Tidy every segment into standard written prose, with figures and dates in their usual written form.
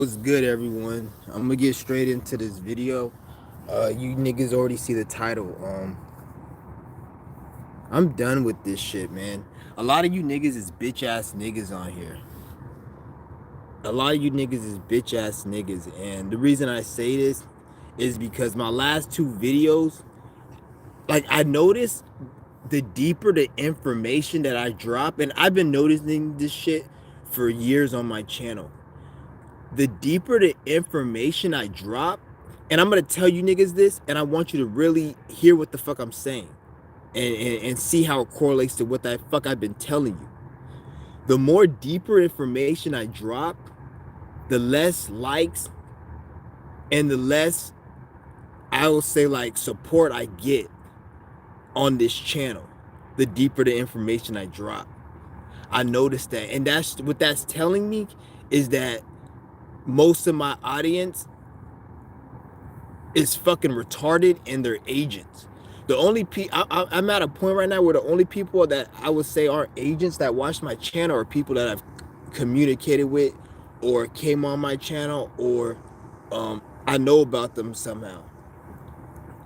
What's good, everyone? I'm gonna get straight into this video. You niggas already see the title. I'm done with this shit, man. A lot of you niggas is bitch ass niggas on here. A lot of you niggas is bitch ass niggas, and the reason I say this is because my last two videos, like I noticed, the deeper the information that I drop, and I've been noticing this shit for years on my channel. The deeper the information I drop, and I'm gonna tell you niggas this, and I want you to really hear what the fuck I'm saying, and see how it correlates to what the fuck I've been telling you. The more deeper information I drop, the less likes and the less, I will say, like, support I get on this channel. The deeper the information I drop, I noticed that, and that's what that's telling me, is that most of my audience is fucking retarded and they're agents. The only I'm at a point right now where the only people that I would say are agents that watch my channel are people that I've communicated with or came on my channel, or I know about them somehow.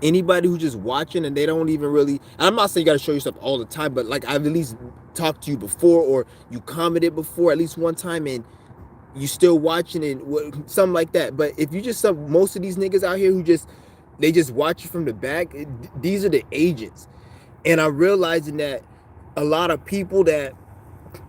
Anybody who's just watching and they don't even really, I'm not saying you got to show yourself all the time, but like I've at least talked to you before, or you commented before at least one time, and you still watching it, something like that. But if you just, most of these niggas out here who just, they just watch you from the back, these are the agents. And I'm realizing that a lot of people that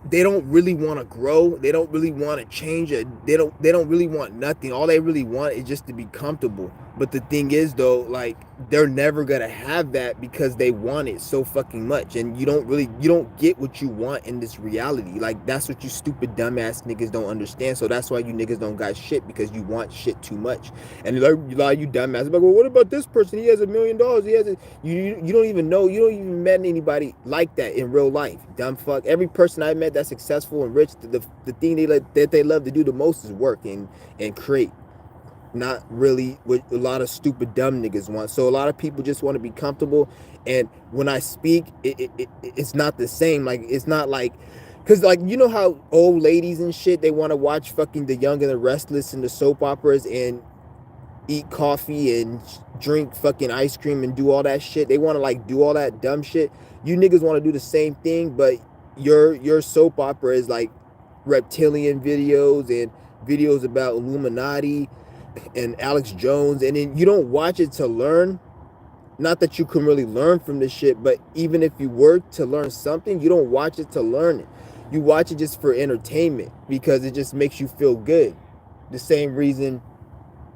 they don't really want to grow, they don't really want to change it, they don't really want nothing. All they really want is just to be comfortable. But the thing is though, like, they're never gonna have that because they want it so fucking much, and you don't get what you want in this reality. Like, that's what you stupid dumbass niggas don't understand. So that's why you niggas don't got shit, because you want shit too much. And a lot of you dumbass like, well, what about this person? He has $1 million. He has you don't even know, you don't even met anybody like that in real life, dumb fuck. Every person I met that's successful and rich, the thing that they love to do the most is work and create, not really what a lot of stupid dumb niggas want. So a lot of people just want to be comfortable, and when I speak, it's not the same. Like, it's not like, because, like, you know how old ladies and shit, they want to watch fucking The Young and the Restless and the soap operas and eat coffee and drink fucking ice cream and do all that shit. They want to, like, do all that dumb shit. You niggas want to do the same thing, but your soap opera is like reptilian videos and videos about Illuminati and Alex Jones, and then you don't watch it to learn. Not that you can really learn from this shit, but even if you were to learn something, you don't watch it to learn it. You watch it just for entertainment because it just makes you feel good. The same reason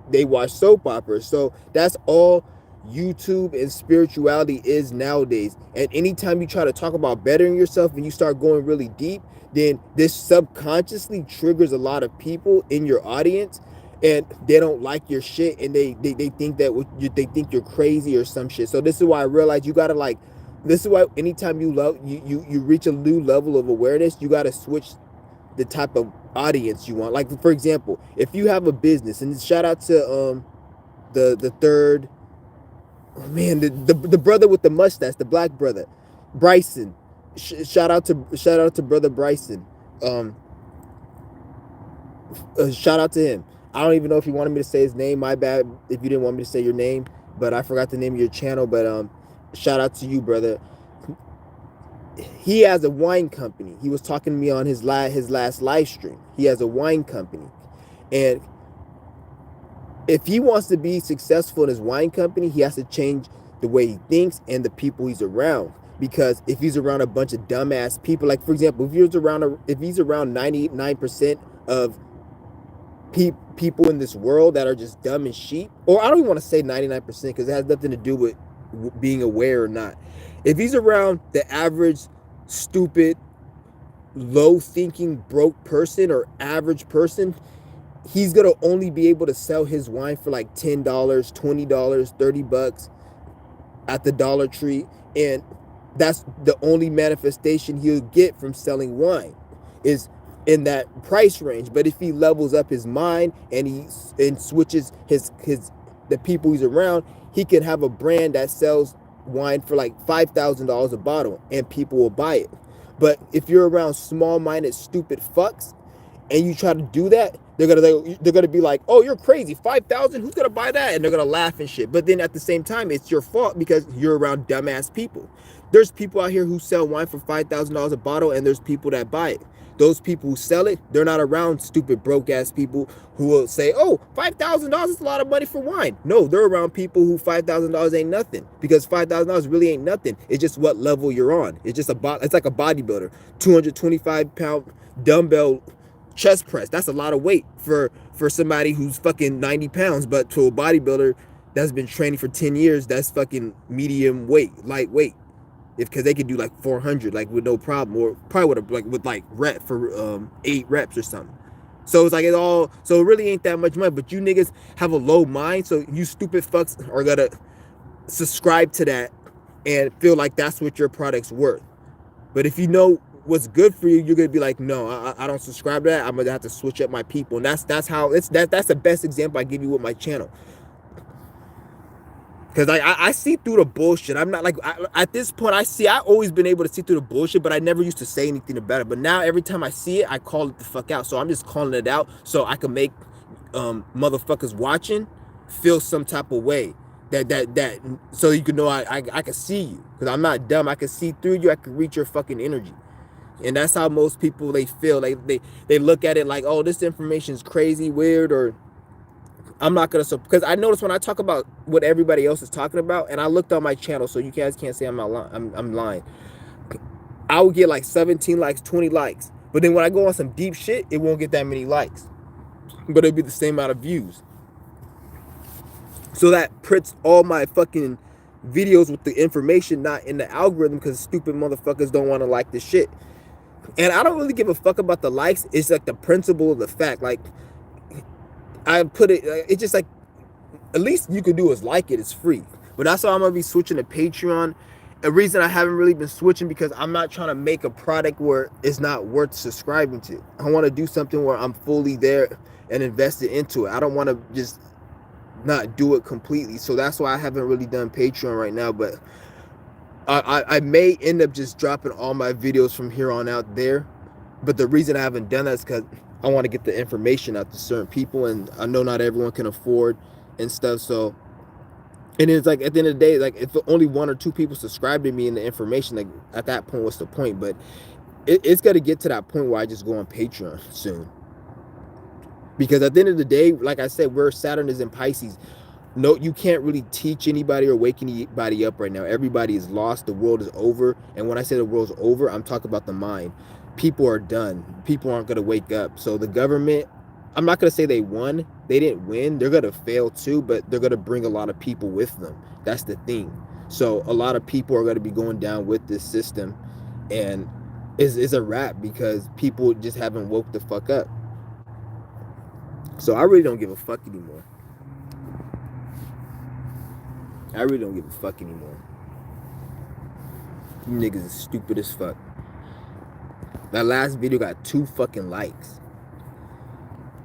they watch soap operas. So that's all YouTube and spirituality is nowadays. And anytime you try to talk about bettering yourself and you start going really deep, then this subconsciously triggers a lot of people in your audience, and they don't like your shit, and they think that they think you're crazy or some shit. So this is why I realized you gotta, like, this is why anytime you reach a new level of awareness, you gotta switch the type of audience you want. Like, for example, if you have a business, and shout out to the third, oh man, the brother with the mustache, the black brother, Bryson. Shout out to brother Bryson. Um, Shout out to him. I don't even know if he wanted me to say his name. My bad if you didn't want me to say your name, but I forgot the name of your channel. But shout out to you, brother. He has a wine company. He was talking to me on his last live stream. He has a wine company, and if he wants to be successful in his wine company, he has to change the way he thinks and the people he's around. Because if he's around a bunch of dumbass people, like, for example, if he's around 99% of people in this world that are just dumb as sheep, or I don't even want to say 99% because it has nothing to do with being aware or not. If he's around the average stupid, low thinking, broke person or average person, he's gonna only be able to sell his wine for like $10, $20, $30 at the Dollar Tree, and that's the only manifestation he'll get from selling wine, is in that price range. But if he levels up his mind and switches his the people he's around, he can have a brand that sells wine for like $5,000 a bottle, and people will buy it. But if you're around small-minded, stupid fucks, and you try to do that, they're gonna be like, oh, you're crazy, 5,000, who's gonna buy that? And they're gonna laugh and shit. But then at the same time, it's your fault because you're around dumbass people. There's people out here who sell wine for $5,000 a bottle, and there's people that buy it. Those people who sell it, they're not around stupid broke ass people who will say, oh, $5,000 is a lot of money for wine. No, they're around people who $5,000 ain't nothing, because $5,000 really ain't nothing. It's just what level you're on. It's just it's like a bodybuilder, 225-pound dumbbell chest press. That's a lot of weight for somebody who's fucking 90 pounds, but to a bodybuilder that's been training for 10 years, that's fucking medium weight, lightweight. Because they could do like 400 like with no problem, or probably with rep for 8 reps or something. So it's like so it really ain't that much money. But you niggas have a low mind, so you stupid fucks are gonna subscribe to that and feel like that's what your product's worth. But if you know what's good for you, you're gonna be like, no, I don't subscribe to that. I'm gonna have to switch up my people. And that's the best example I give you with my channel. Because I see through the bullshit. I'm not like, at this point, I always been able to see through the bullshit, but I never used to say anything about it. But now every time I see it, I call it the fuck out. So I'm just calling it out so I can make motherfuckers watching feel some type of way. That so you can know I can see you. Because I'm not dumb. I can see through you. I can reach your fucking energy. And that's how most people, they feel. They look at it like, oh, this information is crazy, weird, or I'm not gonna, because I notice when I talk about what everybody else is talking about, and I looked on my channel, so you guys can't say I'm not lying. I'm lying. I will get like 17 likes, 20 likes, but then when I go on some deep shit, it won't get that many likes, but it'll be the same amount of views. So that puts all my fucking videos with the information not in the algorithm, because stupid motherfuckers don't want to like this shit. And I don't really give a fuck about the likes. It's like the principle of the fact. Like, I put it, it's just like, at least you could do is like it. It's free. But that's why I'm going to be switching to Patreon. A reason I haven't really been switching, because I'm not trying to make a product where it's not worth subscribing to. I want to do something where I'm fully there and invested into it. I don't want to just not do it completely. So that's why I haven't really done Patreon right now. But I may end up just dropping all my videos from here on out there. But the reason I haven't done that is because I want to get the information out to certain people, and I know not everyone can afford and stuff. So, and it's like, at the end of the day, like, if only 1 or 2 people subscribe to me and the information, like, at that point, what's the point? But it's got to get to that point where I just go on Patreon soon. Because at the end of the day, like I said, where Saturn is in Pisces, no, you can't really teach anybody or wake anybody up right now. Everybody is lost. The world is over. And when I say the world's over, I'm talking about the mind. People are done. People aren't going to wake up. So the government, I'm not going to say they won. They didn't win. They're going to fail too, but they're going to bring a lot of people with them. That's the thing. So a lot of people are going to be going down with this system, and it's a wrap, because people just haven't woke the fuck up. So I really don't give a fuck anymore. I really don't give a fuck anymore. You niggas is stupid as fuck. That last video got 2 fucking likes.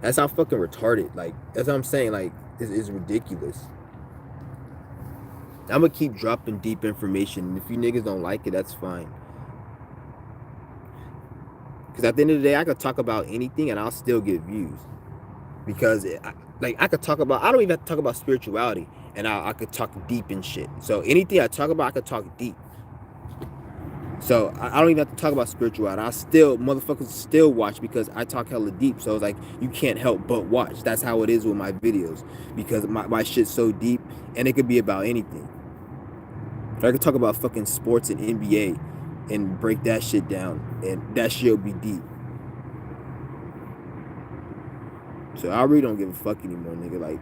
That's how fucking retarded. Like, that's what I'm saying. Like, it's ridiculous. I'm gonna keep dropping deep information. If you niggas don't like it, that's fine. Because at the end of the day, I could talk about anything and I'll still get views. Because, I could talk about, I don't even have to talk about spirituality, and I could talk deep and shit. So anything I talk about, I could talk deep. So I don't even have to talk about spirituality. Motherfuckers still watch, because I talk hella deep. So it's like, you can't help but watch. That's how it is with my videos, because my shit's so deep, and it could be about anything. I could talk about fucking sports and NBA and break that shit down, and that shit will be deep. So I really don't give a fuck anymore, nigga. Like,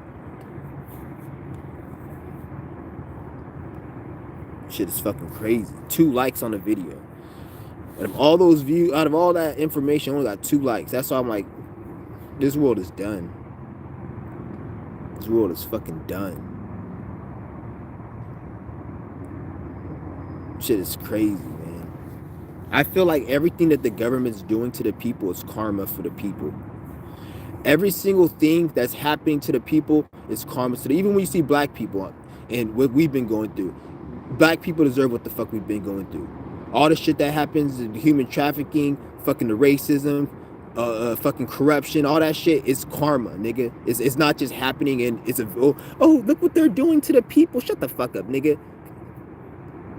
shit is fucking crazy. 2 likes on the video. Out of all those views, out of all that information, I only got 2 likes. That's why I'm like, this world is done. This world is fucking done. Shit is crazy, man. I feel like everything that the government's doing to the people is karma for the people. Every single thing that's happening to the people is karma. So even when you see black people and what we've been going through, black people deserve what the fuck we've been going through. All the shit that happens, the human trafficking, fucking the racism, fucking corruption, all that shit is karma, nigga. It's not just happening and it's a look what they're doing to the people. Shut the fuck up, nigga.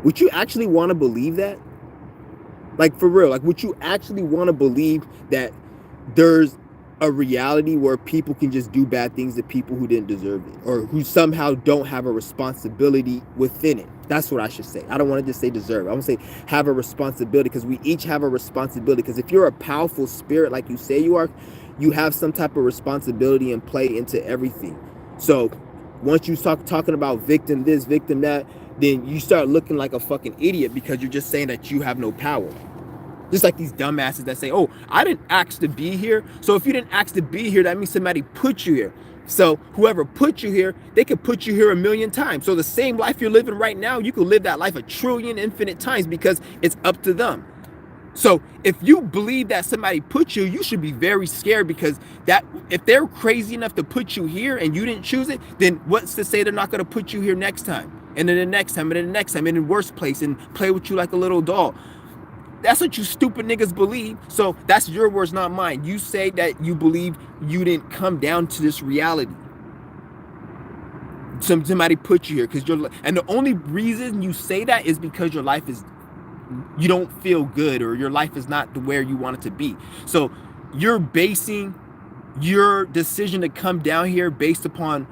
Would you actually want to believe that? Like, for real, like, would you actually want to believe that there's a reality where people can just do bad things to people who didn't deserve it, or who somehow don't have a responsibility within it? That's what I should say. I don't want to just say deserve. I want to say have a responsibility, because we each have a responsibility. Because if you're a powerful spirit like you say you are, you have some type of responsibility and play into everything. So once you start talking about victim this, victim that, then you start looking like a fucking idiot, because you're just saying that you have no power. Just like these dumbasses that say, oh, I didn't ask to be here. So if you didn't ask to be here, that means somebody put you here. So whoever put you here, they could put you here a million times. So the same life you're living right now, you could live that life a trillion infinite times, because it's up to them. So if you believe that somebody put you, you should be very scared, because that if they're crazy enough to put you here and you didn't choose it, then what's to say they're not going to put you here next time, and then the next time, and then the next time, and in the worst place, and play with you like a little doll? That's what you stupid niggas believe. So that's your words, not mine. You say that you believe you didn't come down to this reality. Somebody put you here because you're, and the only reason you say that is because your life is, you don't feel good, or your life is not where you want it to be. So you're basing your decision to come down here based upon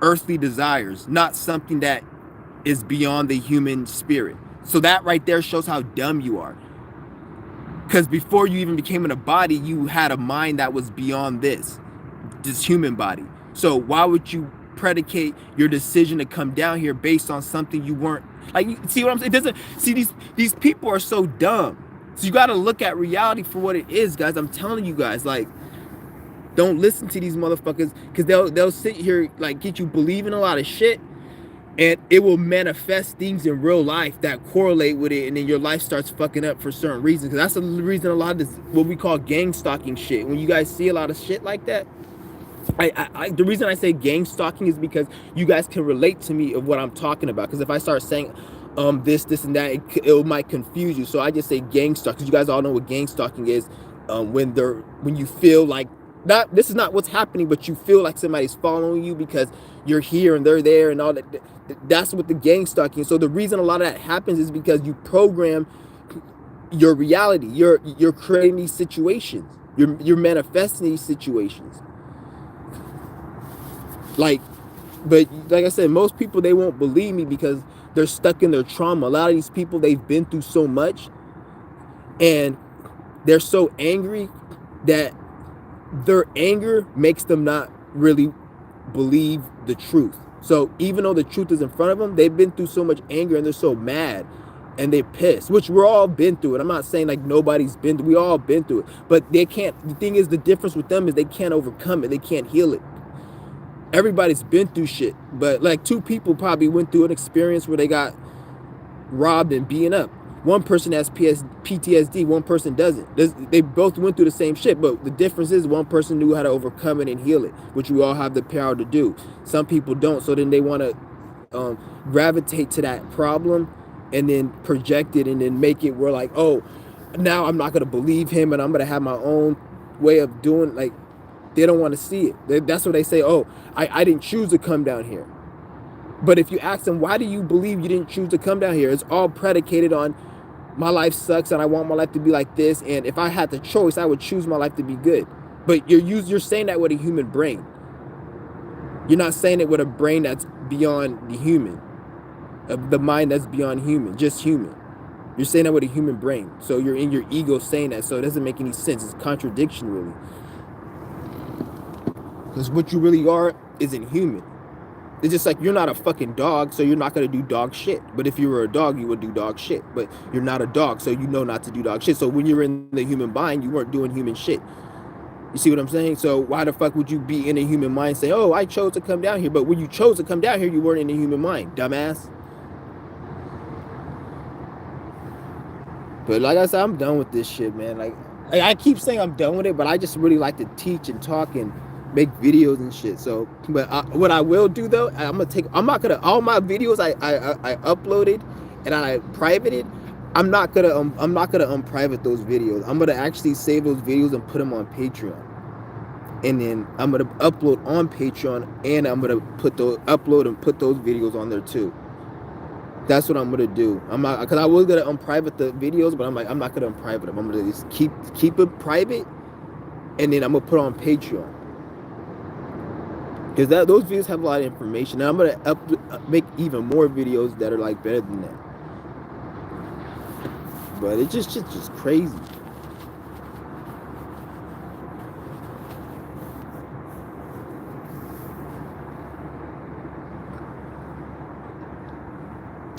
earthly desires, not something that is beyond the human spirit. So that right there shows how dumb you are. Because before you even became in a body, you had a mind that was beyond this human body. So why would you predicate your decision to come down here based on something you weren't, like, you see what I'm saying? It doesn't, see, these people are so dumb. So you got to look at reality for what it is, guys. I'm telling you guys, like, don't listen to these motherfuckers, because they'll sit here, like, get you believing a lot of shit, and it will manifest things in real life that correlate with it, and then your life starts fucking up for certain reasons. Because that's the reason a lot of this, what we call gang stalking shit, when you guys see a lot of shit like that, the reason I say gang stalking is because you guys can relate to me of what I'm talking about. Because if I start saying this and that, it might confuse you. So I just say gang stalk, because you guys all know what gang stalking is. When you feel like, this is not what's happening, but you feel like somebody's following you because you're here and they're there and all that. That's what the gang stalking. So the reason a lot of that happens is because you program your reality. You're creating these situations. You're manifesting these situations. But like I said, most people, they won't believe me because they're stuck in their trauma. A lot of these people, they've been through so much, and they're so angry that their anger makes them not really believe the truth. So even though the truth is in front of them, they've been through so much anger and they're so mad and they're pissed, which we're all been through it. I'm not saying like nobody's been through, we all been through it, but they can't, the thing is, the difference with them is they can't overcome it. They can't heal it. Everybody's been through shit, but like 2 people probably went through an experience where they got robbed and beaten up. One person has PTSD, one person doesn't. They both went through the same shit, but the difference is one person knew how to overcome it and heal it, which we all have the power to do. Some people don't, so then they want to gravitate to that problem and then project it and then make it where like, oh, now I'm not going to believe him and I'm going to have my own way of doing, like, they don't want to see it. That's what they say, oh, I didn't choose to come down here. But if you ask them, why do you believe you didn't choose to come down here? It's all predicated on, my life sucks and I want my life to be like this, and if I had the choice, I would choose my life to be good. But you're saying that with a human brain. You're not saying it with a brain that's beyond the human, the mind that's beyond human, just human. You're saying that with a human brain. So you're in your ego saying that, so it doesn't make any sense. It's a contradiction, really. Because what you really are isn't human. It's just like, you're not a fucking dog, so you're not going to do dog shit. But if you were a dog, you would do dog shit. But you're not a dog, so you know not to do dog shit. So when you're in the human mind, you weren't doing human shit. You see what I'm saying? So why the fuck would you be in a human mind saying, oh, I chose to come down here? But when you chose to come down here, you weren't in the human mind, dumbass. But like I said, I'm done with this shit, man. Like I keep saying I'm done with it, but I just really like to teach and talk and make videos and shit. So, but what I will do though, all my videos I uploaded and I privated. I'm not gonna unprivate those videos. I'm gonna actually save those videos and put them on Patreon, and then I'm gonna upload on Patreon, and I'm gonna upload and put those videos on there too. That's what I'm gonna do. I'm not, because I was gonna unprivate the videos, but I'm like, I'm not gonna unprivate them. I'm gonna just keep it private, and then I'm gonna put it on Patreon, because those videos have a lot of information. And I'm gonna make even more videos that are like better than that. But it's just crazy.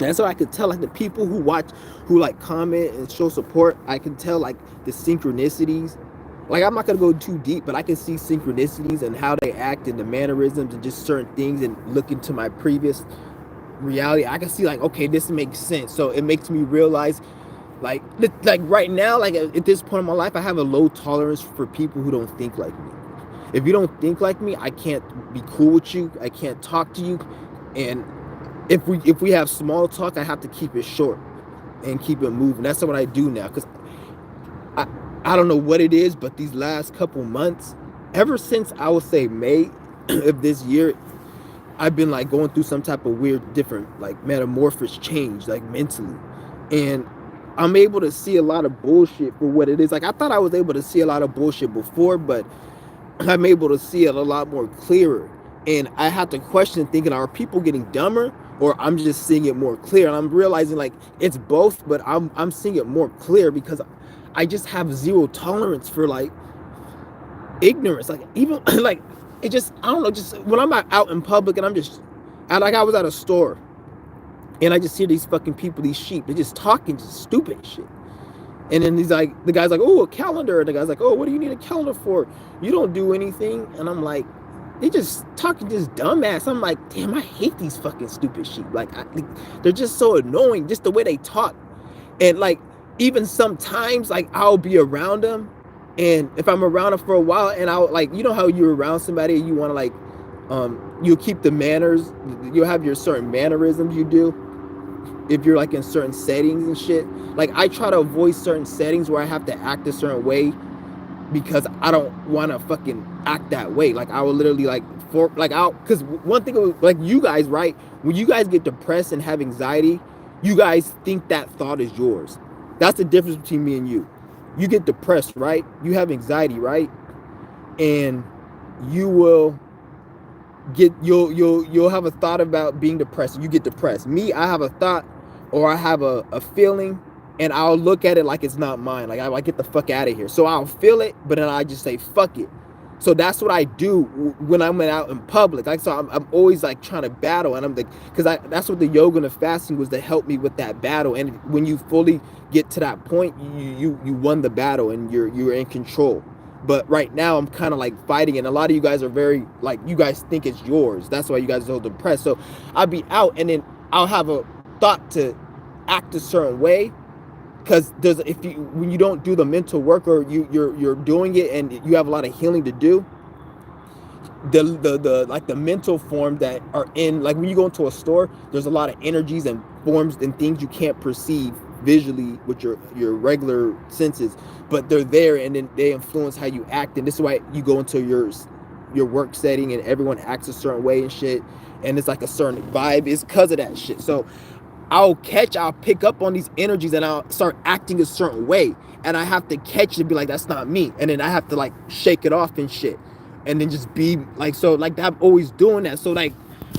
And so I could tell, like, the people who watch, who like comment and show support, I can tell like the synchronicities. Like, I'm not gonna go too deep, but I can see synchronicities and how they act and the mannerisms and just certain things, and look into my previous reality. I can see like, okay, this makes sense. So it makes me realize, like right now, like at this point in my life, I have a low tolerance for people who don't think like me. If you don't think like me, I can't be cool with you. I can't talk to you. And if we have small talk, I have to keep it short and keep it moving. That's what I do now, because I I don't know what it is, but these last couple months, ever since I would say May of this year, I've been like going through some type of weird, different, like metamorphosis change, like mentally, and I'm able to see a lot of bullshit for what it is. Like, I thought I was able to see a lot of bullshit before, but I'm able to see it a lot more clearer. And I have to question, thinking, are people getting dumber, or I'm just seeing it more clear? And I'm realizing like it's both, but I'm seeing it more clear because I just have zero tolerance for like ignorance. Like, even like, it just, I don't know, just when I'm out in public and I'm just like, I was at a store and I just hear these fucking people, these sheep, they're just talking just stupid shit. And then he's like, the guy's like, oh, a calendar. And the guy's like, oh, what do you need a calendar for? You don't do anything. And I'm like, they just talking just dumbass. I'm like, damn, I hate these fucking stupid sheep. Like, they're just so annoying, just the way they talk. And like, even sometimes, like, I'll be around them, and if I'm around them for a while, and I'll, like, you know how you're around somebody and you want to like, you'll keep the manners, you'll have your certain mannerisms you do if you're like in certain settings and shit. Like, I try to avoid certain settings where I have to act a certain way, because I don't want to fucking act that way. Like, I will literally like, because one thing, like, you guys, right, when you guys get depressed and have anxiety, you guys think that thought is yours. That's the difference between me and you. You get depressed, right? You have anxiety, right? And you will you'll have a thought about being depressed. You get depressed. Me, I have a thought, or I have a feeling, and I'll look at it like it's not mine. Like, I get the fuck out of here. So I'll feel it, but then I just say fuck it. So that's what I do when I'm out in public. Like, so I'm always like trying to battle, and I'm like, because that's what the yoga and the fasting was, to help me with that battle. And when you fully get to that point, you won the battle and you're in control. But right now I'm kind of like fighting, and a lot of you guys are very like, you guys think it's yours. That's why you guys are so depressed. So I'll be out, and then I'll have a thought to act a certain way, because when you don't do the mental work, or you're doing it and you have a lot of healing to do, the like the mental form that are in, like, when you go into a store, there's a lot of energies and forms and things you can't perceive visually with your regular senses, but they're there, and then they influence how you act. And this is why you go into your work setting and everyone acts a certain way and shit, and it's like a certain vibe. It's because of that shit. So I'll pick up on these energies, and I'll start acting a certain way, and I have to catch it and be like, that's not me. And then I have to like shake it off and shit, and then just be like, so like, I'm always doing that. So like,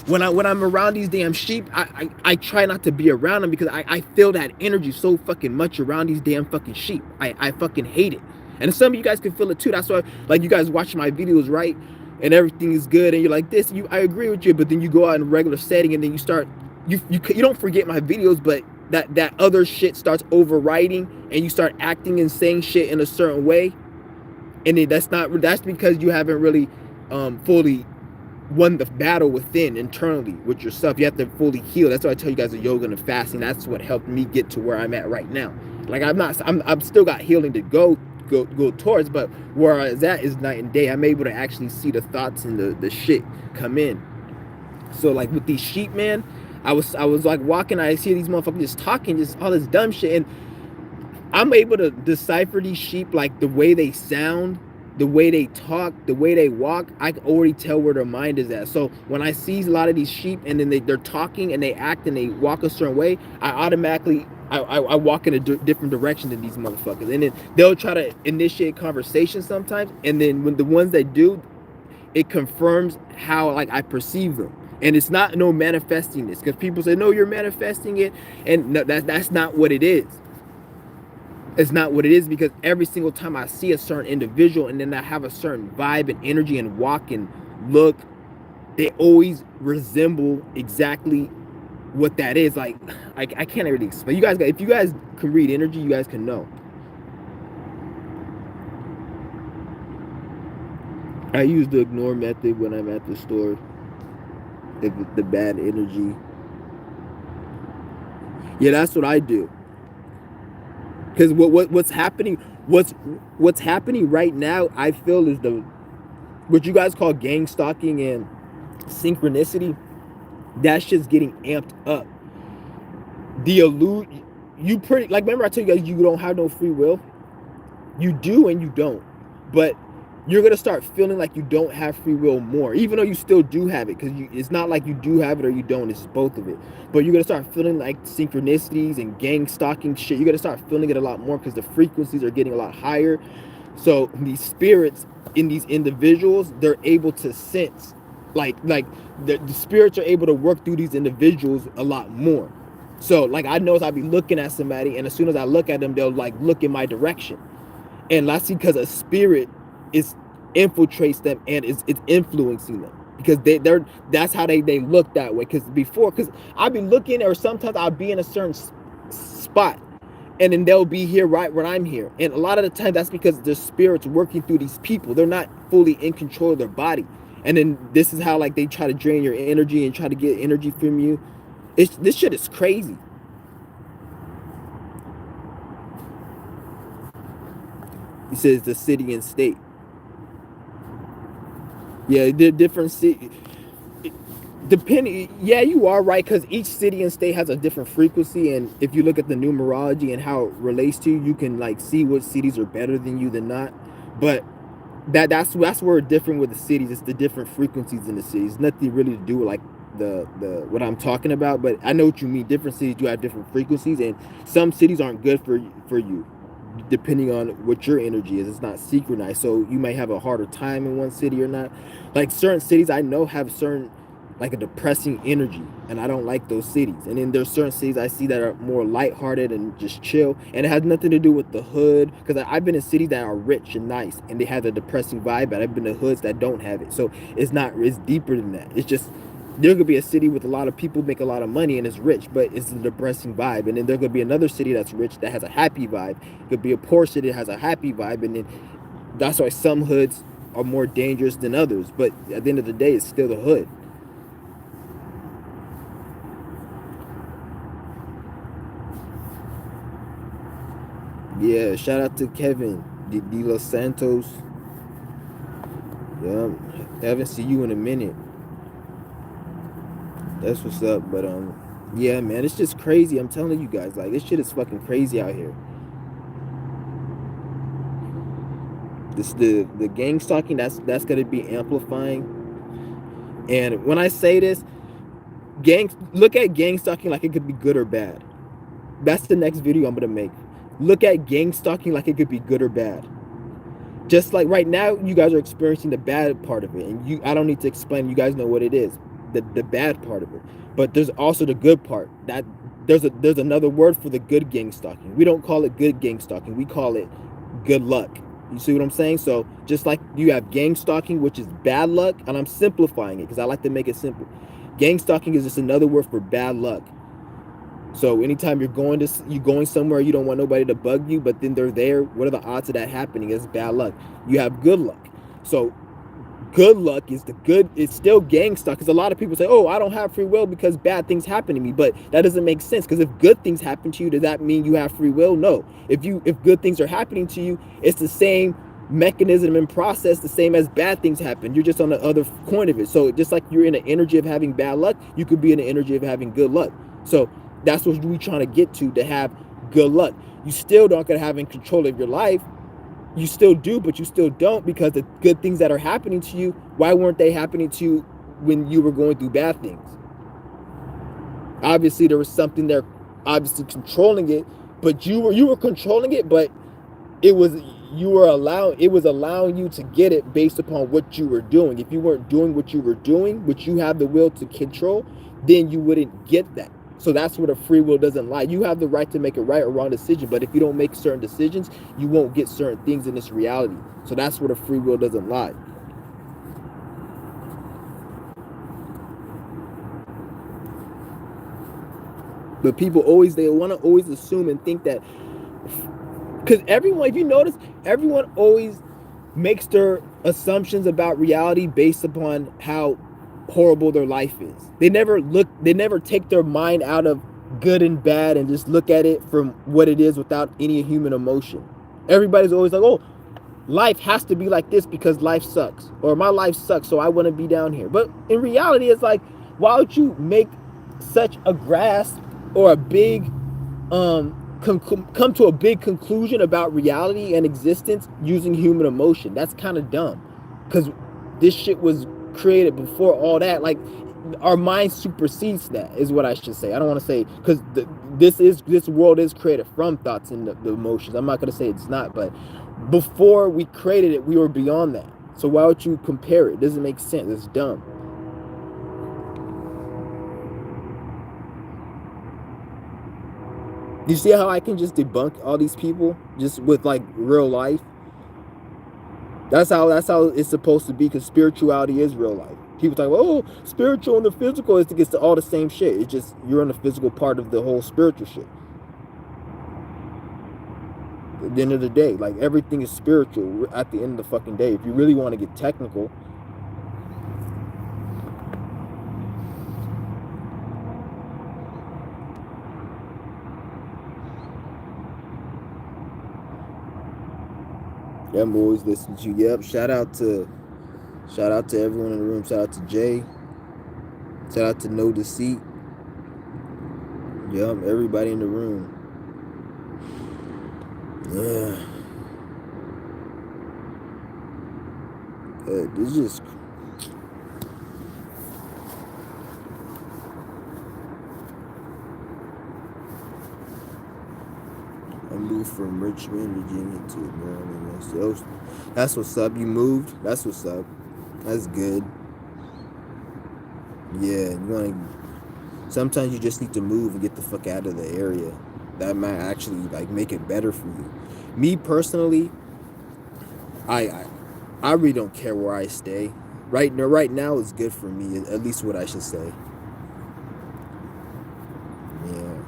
when I'm around these damn sheep, I try not to be around them, because I feel that energy so fucking much around these damn fucking sheep. I fucking hate it. And some of you guys can feel it too. That's why, like, you guys watch my videos, right? And everything is good, and you're like, this, I agree with you, but then you go out in a regular setting, and then you start, you don't forget my videos, but that other shit starts overriding, and you start acting and saying shit in a certain way, and that's because you haven't really fully won the battle within, internally, with yourself. You have to fully heal. That's why I tell you guys the yoga and the fasting. That's what helped me get to where I'm at right now. Like, I'm still got healing to go towards, but where I was at is night and day. I'm able to actually see the thoughts and the shit come in. So like, with these sheep, man, I was like walking, I see these motherfuckers just talking, just all this dumb shit, and I'm able to decipher these sheep, like the way they sound, the way they talk, the way they walk. I can already tell where their mind is at. So when I see a lot of these sheep and then they're talking and they act and they walk a certain way, I automatically I walk in a different direction than these motherfuckers. And then they'll try to initiate conversation sometimes, and then when the ones that do, it confirms how like I perceive them. And it's not no manifesting this, because people say no, you're manifesting it, and no, that's not what it is. It's not what it is, because every single time I see a certain individual and then I have a certain vibe and energy and walk and look, they always resemble exactly what that is. Like I can't really explain. You guys, if you guys can read energy, you guys can know. I use the ignore method when I'm at the store. The bad energy. Yeah, that's what I do. Because what's happening, what's happening right now, I feel, is the what you guys call gang stalking and synchronicity. That shit's getting amped up. The you pretty, like, remember I told you guys you don't have no free will. You do and you don't, but you're gonna start feeling like you don't have free will more, even though you still do have it, because it's not like you do have it or you don't, it's both of it. But you're gonna start feeling like synchronicities and gang stalking shit. You're gonna start feeling it a lot more because the frequencies are getting a lot higher. So these spirits in these individuals, they're able to sense, like the spirits are able to work through these individuals a lot more. So like I notice I'll be looking at somebody, and as soon as I look at them, they'll like look in my direction. And that's because a spirit is infiltrates them and it's influencing them, because they're that's how they look that way. Because I'll be looking, or sometimes I'll be in a certain spot, and then they'll be here right when I'm here. And a lot of the time that's because the spirits working through these people, they're not fully in control of their body. And then this is how like they try to drain your energy and try to get energy from you. This shit is crazy. He says the city and state. Yeah, they're different city. Depending, yeah, you are right, because each city and state has a different frequency, and if you look at the numerology and how it relates to you, you can like see what cities are better than you than not. But that's where it's different with the cities. It's the different frequencies in the cities. Nothing really to do with like the what I'm talking about. But I know what you mean. Different cities do have different frequencies, and some cities aren't good for you, depending on what your energy is. It's not synchronized, so you might have a harder time in one city or not. Like certain cities I know have certain like a depressing energy, and I don't like those cities. And then there's certain cities I see that are more lighthearted and just chill, and it has nothing to do with the hood, because I've been in cities that are rich and nice and they have a depressing vibe, but I've been in hoods that don't have it. So it's deeper than that. It's just there could be a city with a lot of people make a lot of money and it's rich, but it's a depressing vibe. And then there could be another city that's rich that has a happy vibe. It could be a poor city that has a happy vibe, and then that's why some hoods are more dangerous than others. But at the end of the day, it's still the hood. Yeah, shout out to Kevin De Los Santos. Yeah, I haven't seen you in a minute. That's what's up. But yeah, man, it's just crazy. I'm telling you guys, like, this shit is fucking crazy out here. This the gang stalking, that's gonna be amplifying. And when I say this, look at gang stalking like it could be good or bad. That's the next video I'm gonna make. Look at gang stalking like it could be good or bad. Just like right now, you guys are experiencing the bad part of it, and I don't need to explain. You guys know what it is, the bad part of it. But there's also the good part. That there's another word for the good gang stalking. We don't call it good gang stalking. We call it good luck. You see what I'm saying? So just like you have gang stalking, which is bad luck, and I'm simplifying it because I like to make it simple. Gang stalking is just another word for bad luck. So anytime you're going somewhere, you don't want nobody to bug you, but then they're there, what are the odds of that happening? It's bad luck. You have good luck. So good luck is it's still gang stalk, because a lot of people say, oh, I don't have free will because bad things happen to me. But that doesn't make sense, because if good things happen to you, does that mean you have free will? No. If good things are happening to you, it's the same mechanism and process, the same as bad things happen. You're just on the other coin of it. So just like you're in the energy of having bad luck, you could be in the energy of having good luck. So that's what we're trying to get to have good luck. You still don't gonna have in control of your life. You still do, but you still don't, because the good things that are happening to you, why weren't they happening to you when you were going through bad things? Obviously there was something there obviously controlling it, but you were controlling it, but it was it was allowing you to get it based upon what you were doing. If you weren't doing what you were doing, which you have the will to control, then you wouldn't get that. So that's where the free will doesn't lie. You have the right to make a right or wrong decision, but if you don't make certain decisions, you won't get certain things in this reality. So that's where the free will doesn't lie. But people always, they want to always assume and think that, because everyone, if you notice, everyone always makes their assumptions about reality based upon how horrible their life is. They never take their mind out of good and bad and just look at it from what it is without any human emotion. Everybody's always like, oh, life has to be like this because life sucks, or my life sucks, so I want to be down here. But in reality, it's like, why would you make such a grasp or a big come to a big conclusion about reality and existence using human emotion? That's kind of dumb, because this shit was created before all that. Like, our mind supersedes that, is what I should say. I don't want to say, because this world is created from thoughts and the emotions. I'm not going to say it's not, but before we created it, we were beyond that. So why would you compare it? It doesn't make sense. It's dumb. You see how I can just debunk all these people just with like real life? That's how it's supposed to be, because spirituality is real life. People talk about, oh, spiritual and the physical, it's all the same shit. It's just you're in the physical part of the whole spiritual shit. At the end of the day, like, everything is spiritual at the end of the fucking day. If you really want to get technical, yeah, I'm always listening to you. Yep. Shout out to everyone in the room. Shout out to Jay. Shout out to No Deceit. Yep, everybody in the room. Yeah. It's just, I moved from Richmond, Virginia to Maryland. So that's what's up. You moved. That's what's up. That's good. Yeah, you want to. Sometimes you just need to move and get the fuck out of the area. That might actually like make it better for you. Me personally, I I, I really don't care where I stay. Right now is good for me. At least what I should say. Yeah.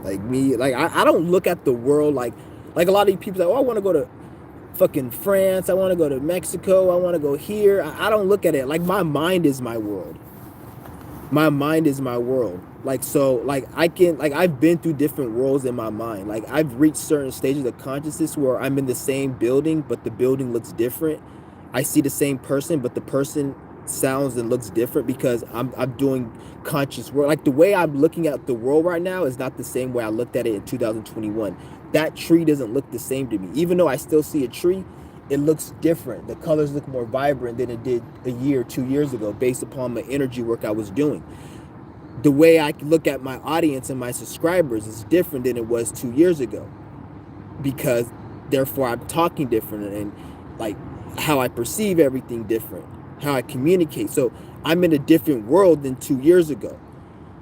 Like me, like I don't look at the world like a lot of people say, oh, I want to go to fucking France, I want to go to Mexico, I want to go here. I don't look at it like my mind is my world. My mind is my world. Like, so like I can, like, I've been through different worlds in my mind. Like, I've reached certain stages of consciousness where I'm in the same building but the building looks different. I see the same person but the person sounds and looks different, because I'm doing conscious work. Like, the way I'm looking at the world right now is not the same way I looked at it in 2021. That tree doesn't look the same to me. Even though I still see a tree, it looks different. The colors look more vibrant than it did a year, 2 years ago, based upon the energy work I was doing. The way I look at my audience and my subscribers is different than it was 2 years ago, because therefore I'm talking different, and like how I perceive everything different, how I communicate. So I'm in a different world than 2 years ago.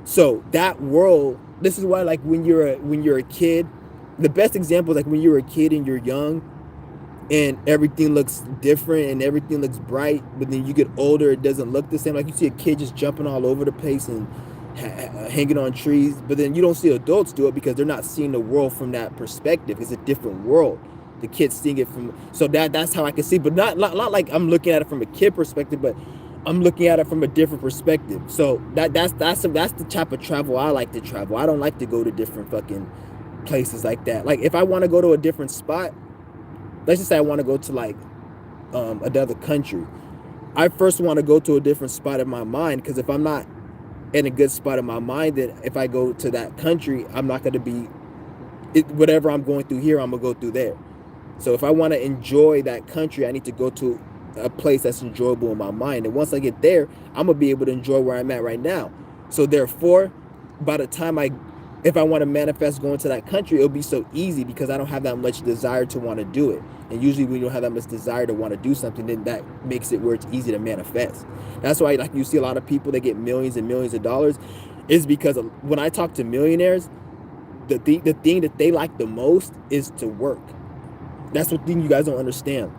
So that world, this is why, like, when you're a kid, the best example is like when you're a kid and you're young and everything looks different and everything looks bright, but then you get older, it doesn't look the same. Like, you see a kid just jumping all over the place and hanging on trees, but then you don't see adults do it because they're not seeing the world from that perspective. It's a different world. The kids seeing it from, so that's how I can see, but not like I'm looking at it from a kid perspective, but I'm looking at it from a different perspective. So that's the type of travel I like to travel. I don't like to go to different fucking places like that. Like, if I want to go to a different spot, let's just say I want to go to like another country, I first want to go to a different spot in my mind, because if I'm not in a good spot in my mind, then if I go to that country, I'm not going to be whatever I'm going through here, I'm gonna go through there. So if I want to enjoy that country, I need to go to a place that's enjoyable in my mind. And once I get there, I'm gonna be able to enjoy where I'm at right now. So therefore, by the time if I want to manifest going to that country, it'll be so easy because I don't have that much desire to want to do it. And usually when you don't have that much desire to want to do something, then that makes it where it's easy to manifest. That's why, like, you see a lot of people that get millions and millions of dollars, is because when I talk to millionaires, the thing that they like the most is to work. That's the thing you guys don't understand.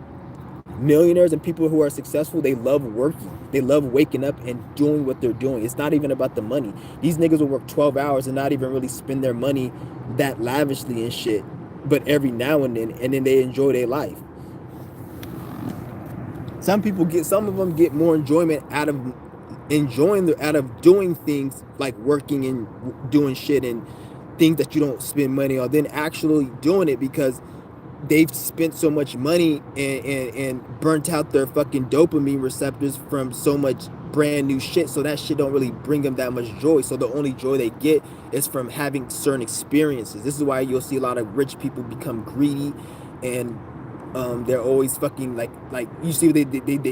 Millionaires and people who are successful, they love working. They love waking up and doing what they're doing. It's not even about the money. These niggas will work 12 hours and not even really spend their money that lavishly and shit, but every now and then they enjoy their life. Some of them get more enjoyment out of doing things like working and doing shit and things that you don't spend money on than actually doing it, because they've spent so much money and burnt out their fucking dopamine receptors from so much brand new shit, so that shit don't really bring them that much joy. So the only joy they get is from having certain experiences. This is why you'll see a lot of rich people become greedy, and they're always fucking like you see they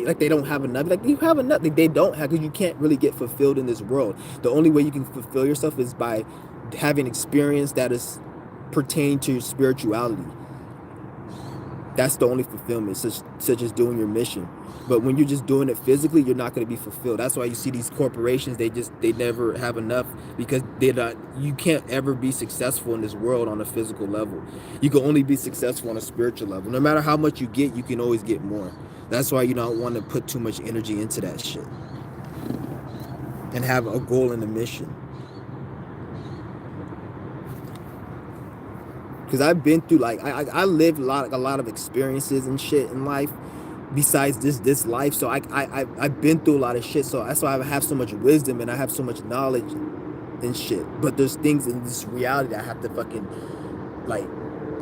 like they don't have enough. Like, you have enough. Like, they don't have, because you can't really get fulfilled in this world. The only way you can fulfill yourself is by having experience that is pertaining to your spirituality. That's the only fulfillment, such as doing your mission. But when you're just doing it physically, you're not going to be fulfilled. That's why you see these corporations, they never have enough, because you can't ever be successful in this world on a physical level. You can only be successful on a spiritual level. No matter how much you get, you can always get more. That's why you don't want to put too much energy into that shit and have a goal and a mission. Because I've been through, like, I lived a lot of experiences and shit in life besides this life. So I've been through a lot of shit. So that's why I have so much wisdom and I have so much knowledge and shit. But there's things in this reality that I have to fucking, like,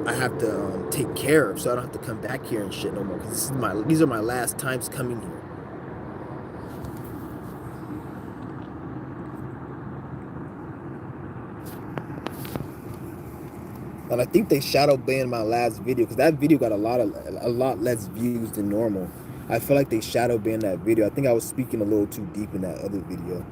I have to take care of, so I don't have to come back here and shit no more. Because these are my last times coming here. And I think they shadow banned my last video, because that video got a lot less views than normal. I feel like they shadow banned that video. I think I was speaking a little too deep in that other video.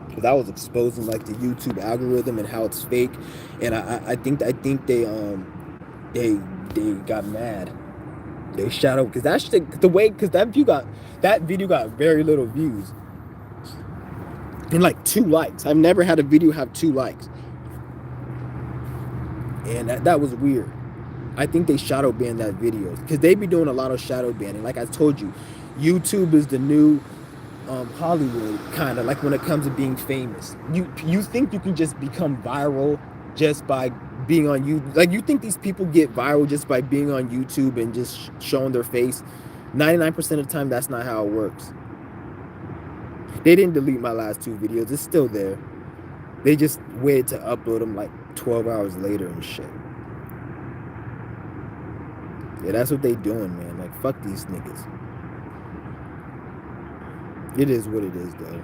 Because I was exposing, like, the YouTube algorithm and how it's fake. And I think they got mad. They shadow, because that shit, because that video got very little views. And like 2 likes. I've never had a video have 2 likes. And that was weird. I think they shadow banned that video, because they be doing a lot of shadow banning. Like I told you, YouTube is the new Hollywood, kind of, like, when it comes to being famous. You think you can just become viral just by being on YouTube? Like, you think these people get viral just by being on YouTube and just showing their face? 99% of the time, that's not how it works. They didn't delete my last 2 videos. It's still there. They just waited to upload them like 12 hours later and shit. Yeah, that's what they doing, man. Like, fuck these niggas. It is what it is, though.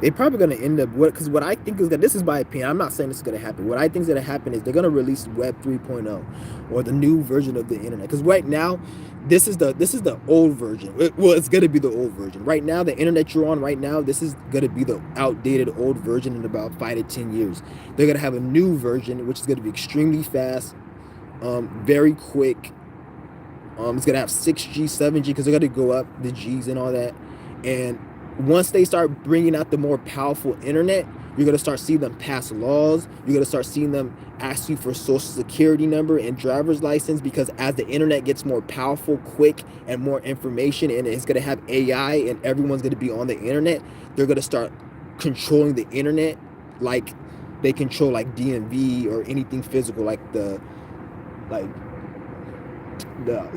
They're probably going to end up, because what I think is that, this is my opinion, I'm not saying this is going to happen. What I think is going to happen is they're going to release Web 3.0, or the new version of the internet. Because right now, this is the old version. Well, it's going to be the old version. Right now, the internet you're on right now, this is going to be the outdated old version in about 5 to 10 years. They're going to have a new version, which is going to be extremely fast, very quick. It's going to have 6G, 7G, because they're going to go up the Gs and all that. And once they start bringing out the more powerful internet, you're going to start seeing them pass laws. You're going to start seeing them ask you for social security number and driver's license, because as the internet gets more powerful, quick, and more information, and it's going to have AI, and everyone's going to be on the internet, they're going to start controlling the internet like they control, like, DMV or anything physical, like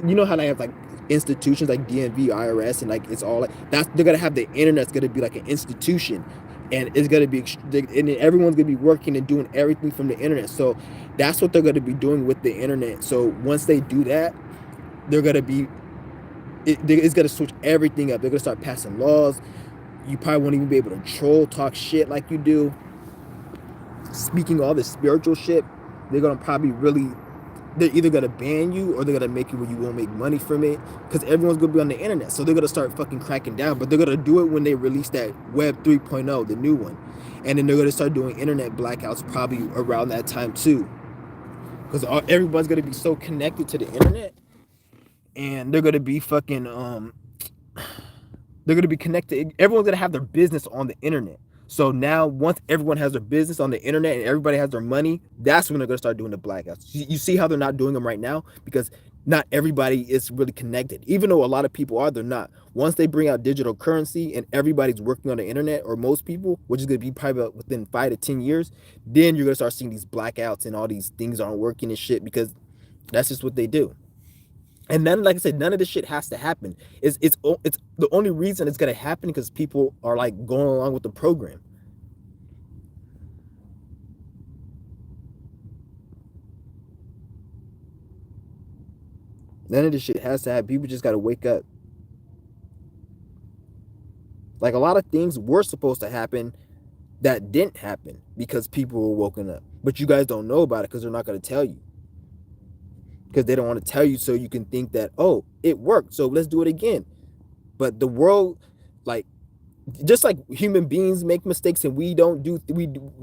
you know how they have, like, institutions like DMV, IRS, and, like, it's all like that. They're gonna have the internet's gonna be like an institution, and it's gonna be, and everyone's gonna be working and doing everything from the internet. So that's what they're gonna be doing with the internet. So once they do that, they're gonna be, it's gonna switch everything up. They're gonna start passing laws. You probably won't even be able to troll, talk shit like you do. Speaking all this spiritual shit, they're gonna probably really, they're either gonna ban you or they're gonna make you where you won't make money from it, because everyone's gonna be on the internet. So they're gonna start fucking cracking down. But they're gonna do it when they release that Web 3.0, the new one, and then they're gonna start doing internet blackouts probably around that time too, because everyone's gonna be so connected to the internet, and they're gonna be fucking they're going to be connected. Everyone's going to have their business on the internet. So now, once everyone has their business on the internet and everybody has their money, that's when they're going to start doing the blackouts. You see how they're not doing them right now? Because not everybody is really connected. Even though a lot of people are, they're not. Once they bring out digital currency and everybody's working on the internet, or most people, which is going to be probably within 5 to 10 years, then you're going to start seeing these blackouts and all these things aren't working and shit, because that's just what they do. And then, like I said, none of this shit has to happen. It's the only reason it's gonna happen because people are like going along with the program. None of this shit has to happen. People just gotta wake up. Like, a lot of things were supposed to happen that didn't happen because people were woken up. But you guys don't know about it because they're not gonna tell you. Because they don't want to tell you, so you can think that, oh, it worked, so let's do it again. But the world, like, just like human beings make mistakes and we don't do,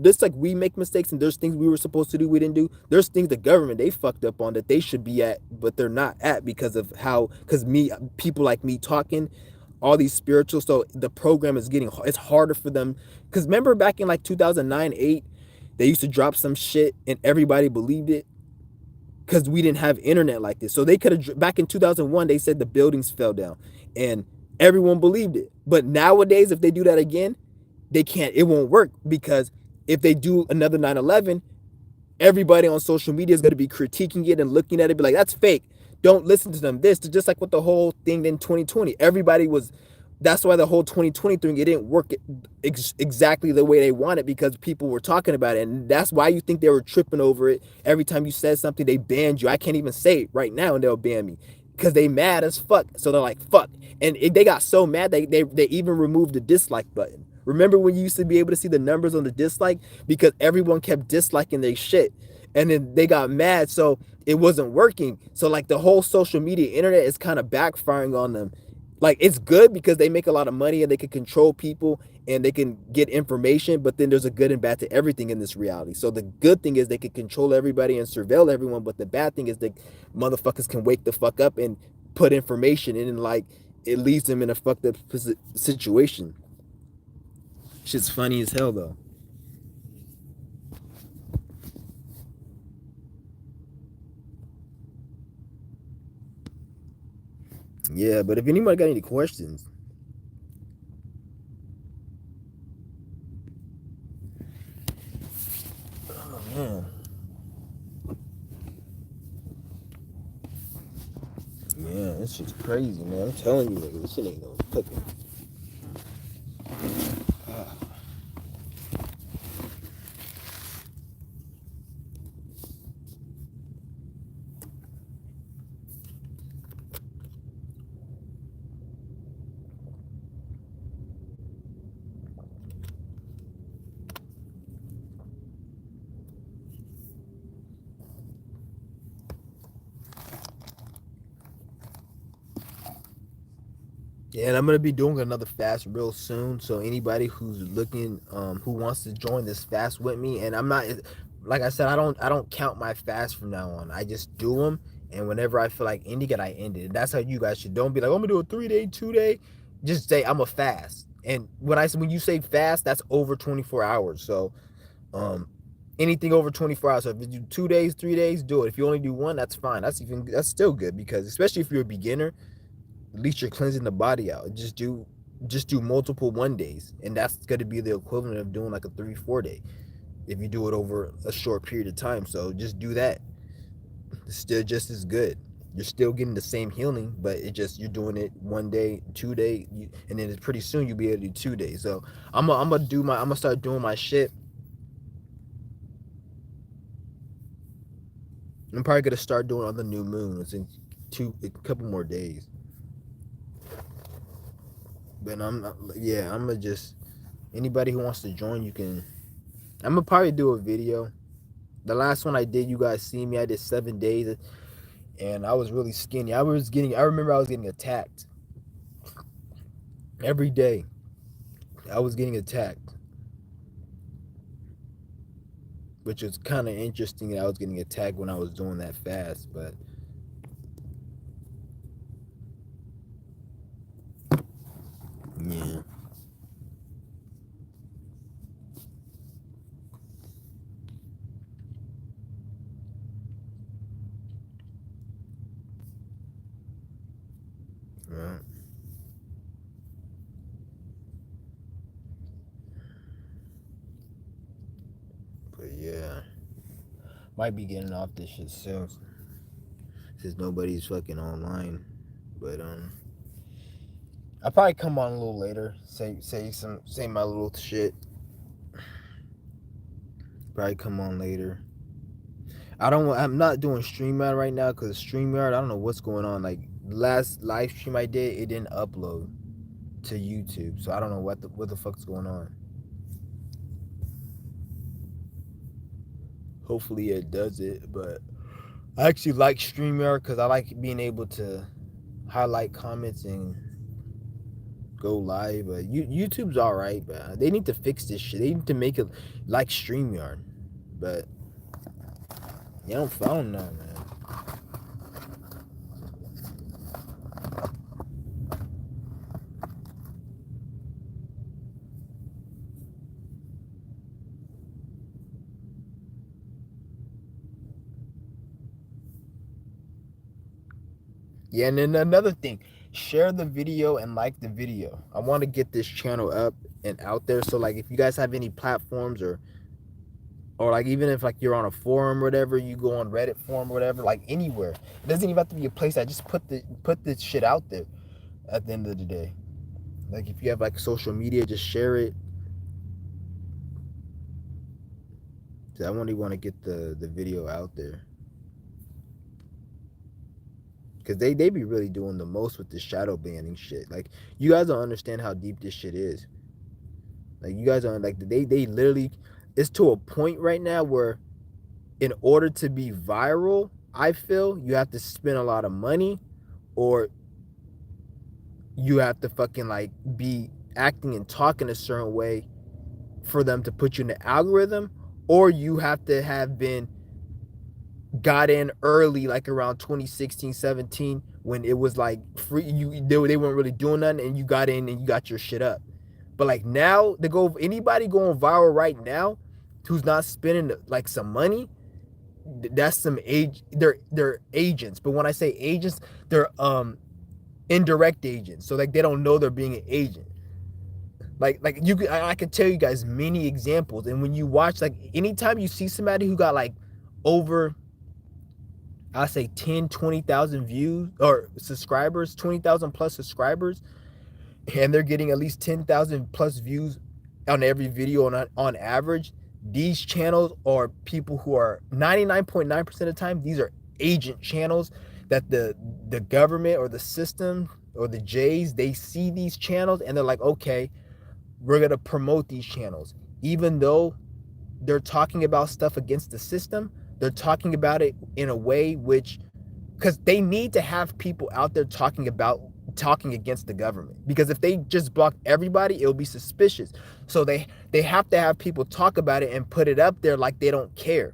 just like we make mistakes and there's things we were supposed to do we didn't do, there's things the government, they fucked up on that they should be at but they're not at, because of how, because people like me talking all these spiritual, so the program is getting, it's harder for them. Because remember back in like 2009, 8, they used to drop some shit and everybody believed it because we didn't have internet like this. So they could have, back in 2001, they said the buildings fell down and everyone believed it. But nowadays, if they do that again, they can't, it won't work, because if they do another 9/11, everybody on social media is going to be critiquing it and looking at it, be like, that's fake. Don't listen to them. This, just like with the whole thing in 2020, everybody was, that's why the whole 2020 thing, it didn't work exactly the way they wanted, because people were talking about it. And that's why you think they were tripping over it. Every time you said something, they banned you. I can't even say it right now and they'll ban me because they mad as fuck. So they're like, fuck. And they got so mad they even removed the dislike button. Remember when you used to be able to see the numbers on the dislike, because everyone kept disliking their shit, and then they got mad, so it wasn't working. So like the whole social media internet is kind of backfiring on them. Like, it's good because they make a lot of money and they can control people and they can get information, but then there's a good and bad to everything in this reality. So the good thing is they can control everybody and surveil everyone, but the bad thing is that motherfuckers can wake the fuck up and put information in, and like it leaves them in a fucked up situation. Shit's funny as hell though. Yeah, but if anybody got any questions, oh man, yeah, this shit's crazy, man. I'm telling you, nigga, this shit ain't no cooking. Yeah, and I'm gonna be doing another fast real soon. So anybody who's looking, who wants to join this fast with me, and I'm not, like I said, I don't count my fast from now on. I just do them, and whenever I feel like ending it, I end it. And that's how you guys should. Don't be like, I'm gonna do a 3 day, 2 day. Just say I'm a fast. And when you say fast, that's over 24 hours. So, um, anything over 24 hours. So if you do 2 days, 3 days, do it. If you only do one, that's fine. That's still good, because especially if you're a beginner, at least you're cleansing the body out. Just do multiple 1 days, and that's going to be the equivalent of doing like a 3-4 day if you do it over a short period of time. So just do that. It's still just as good. You're still getting the same healing, but it just you're doing it 1 day, 2 day, and then it's pretty soon you'll be able to do 2 days. So I'm gonna start doing my shit. I'm probably gonna start doing on the new moon. It's in a couple more days. But I'm gonna just anybody who wants to join, you can. I'm gonna probably do a video. The last one I did, you guys see me. I did 7 days, and I was really skinny. I remember I was getting attacked every day. I was getting attacked, which was kind of interesting that I was getting attacked when I was doing that fast. But yeah. Right. But yeah, might be getting off this shit soon since nobody's fucking online. But I'll probably come on a little later, say my little shit. Probably come on later. I'm not doing StreamYard right now because StreamYard, I don't know what's going on. Like last live stream I did, it didn't upload to YouTube, so I don't know what the fuck's going on. Hopefully it does it, but I actually like StreamYard because I like being able to highlight comments and go live. But YouTube's all right, but they need to fix this shit. They need to make it like StreamYard, but I don't know, man. Yeah, and then another thing, share the video and like the video. I want to get this channel up and out there. So like, if you guys have any platforms or like even if like you're on a forum or whatever, you go on Reddit forum or whatever, like anywhere. It doesn't even have to be a place. I just put this shit out there. At the end of the day, like if you have like social media, just share it. So I really want to get the video out there. Because they be really doing the most with this shadow banning shit. Like, you guys don't understand how deep this shit is. Like, you guys aren't, like, they literally, it's to a point right now where in order to be viral, I feel, you have to spend a lot of money or you have to fucking, like, be acting and talking a certain way for them to put you in the algorithm, or you have to have been got in early, like around 2016, 17, when it was like free, they weren't really doing nothing, and you got in and you got your shit up. But like now, anybody going viral right now who's not spending like some money, that's some they're agents. But when I say agents, they're indirect agents. So like they don't know they're being an agent. Like I can tell you guys many examples. And when you watch, like anytime you see somebody who got like over, I say 10, 20,000 views or subscribers, 20,000 plus subscribers, and they're getting at least 10,000 plus views on every video on average, these channels are people who are 99.9% of the time, these are agent channels that the government or the system or the Jays, they see these channels and they're like, okay, we're going to promote these channels. Even though they're talking about stuff against the system, they're talking about it in a way which, because they need to have people out there talking against the government, because if they just block everybody, it'll be suspicious. So they have to have people talk about it and put it up there like they don't care.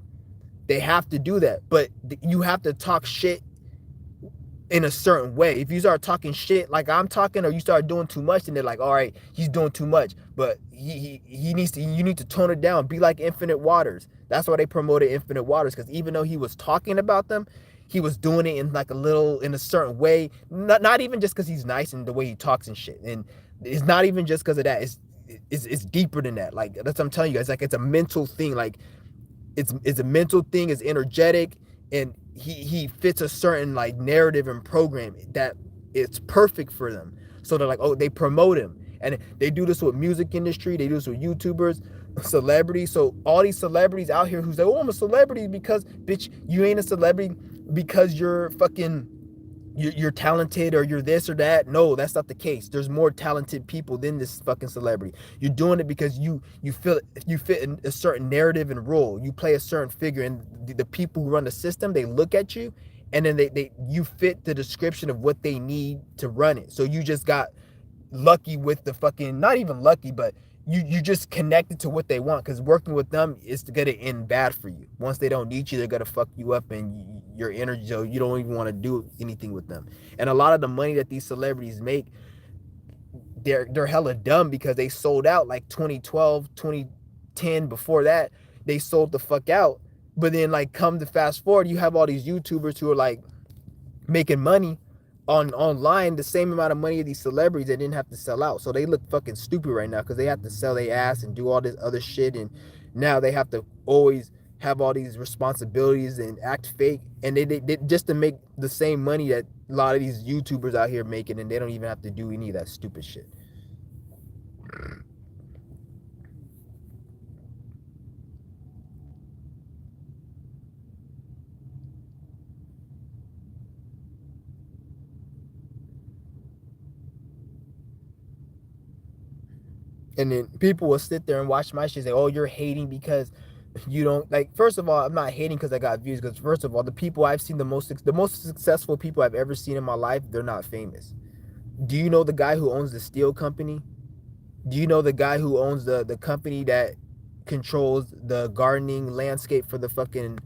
They have to do that, but you have to talk shit in a certain way. If you start talking shit like I'm talking, or you start doing too much, then they're like, all right, he's doing too much, but you need to tone it down. Be like Infinite Waters. That's why they promoted Infinite Waters, because even though he was talking about them, he was doing it in like in a certain way. Not even just because he's nice and the way he talks and shit. And it's not even just because of that. It's deeper than that. Like that's what I'm telling you guys. Like it's a mental thing. Like it's a mental thing. It's energetic, and he fits a certain like narrative and program that it's perfect for them. So they're like, oh, they promote him. And they do this with music industry, they do this with YouTubers, celebrities. So all these celebrities out here who's like, oh, I'm a celebrity because bitch, you ain't a celebrity because you're fucking you're talented or you're this or that. No, that's not the case. There's more talented people than this fucking celebrity. You're doing it because you feel you fit in a certain narrative and role. You play a certain figure, and the people who run the system, they look at you, and then they you fit the description of what they need to run it. So you just got lucky with the fucking, not even lucky, but you just connected to what they want, because working with them is gonna end bad for you. Once they don't need you, they're gonna fuck you up and your energy, so you don't even want to do anything with them. And a lot of the money that these celebrities make, they're hella dumb because they sold out like 2012, 2010. Before that, they sold the fuck out. But then like come to fast forward, you have all these YouTubers who are like making money on online, the same amount of money of these celebrities that didn't have to sell out. So they look fucking stupid right now because they have to sell their ass and do all this other shit, and now they have to always have all these responsibilities and act fake, and they just to make the same money that a lot of these YouTubers out here making, and they don't even have to do any of that stupid shit. And then people will sit there and watch my shit and say, oh, you're hating because you don't like. First of all, I'm not hating because I got views, because first of all, the people I've seen, the most successful people I've ever seen in my life, they're not famous. Do you know the guy who owns the steel company? Do you know the guy who owns the company that controls the gardening landscape for the fucking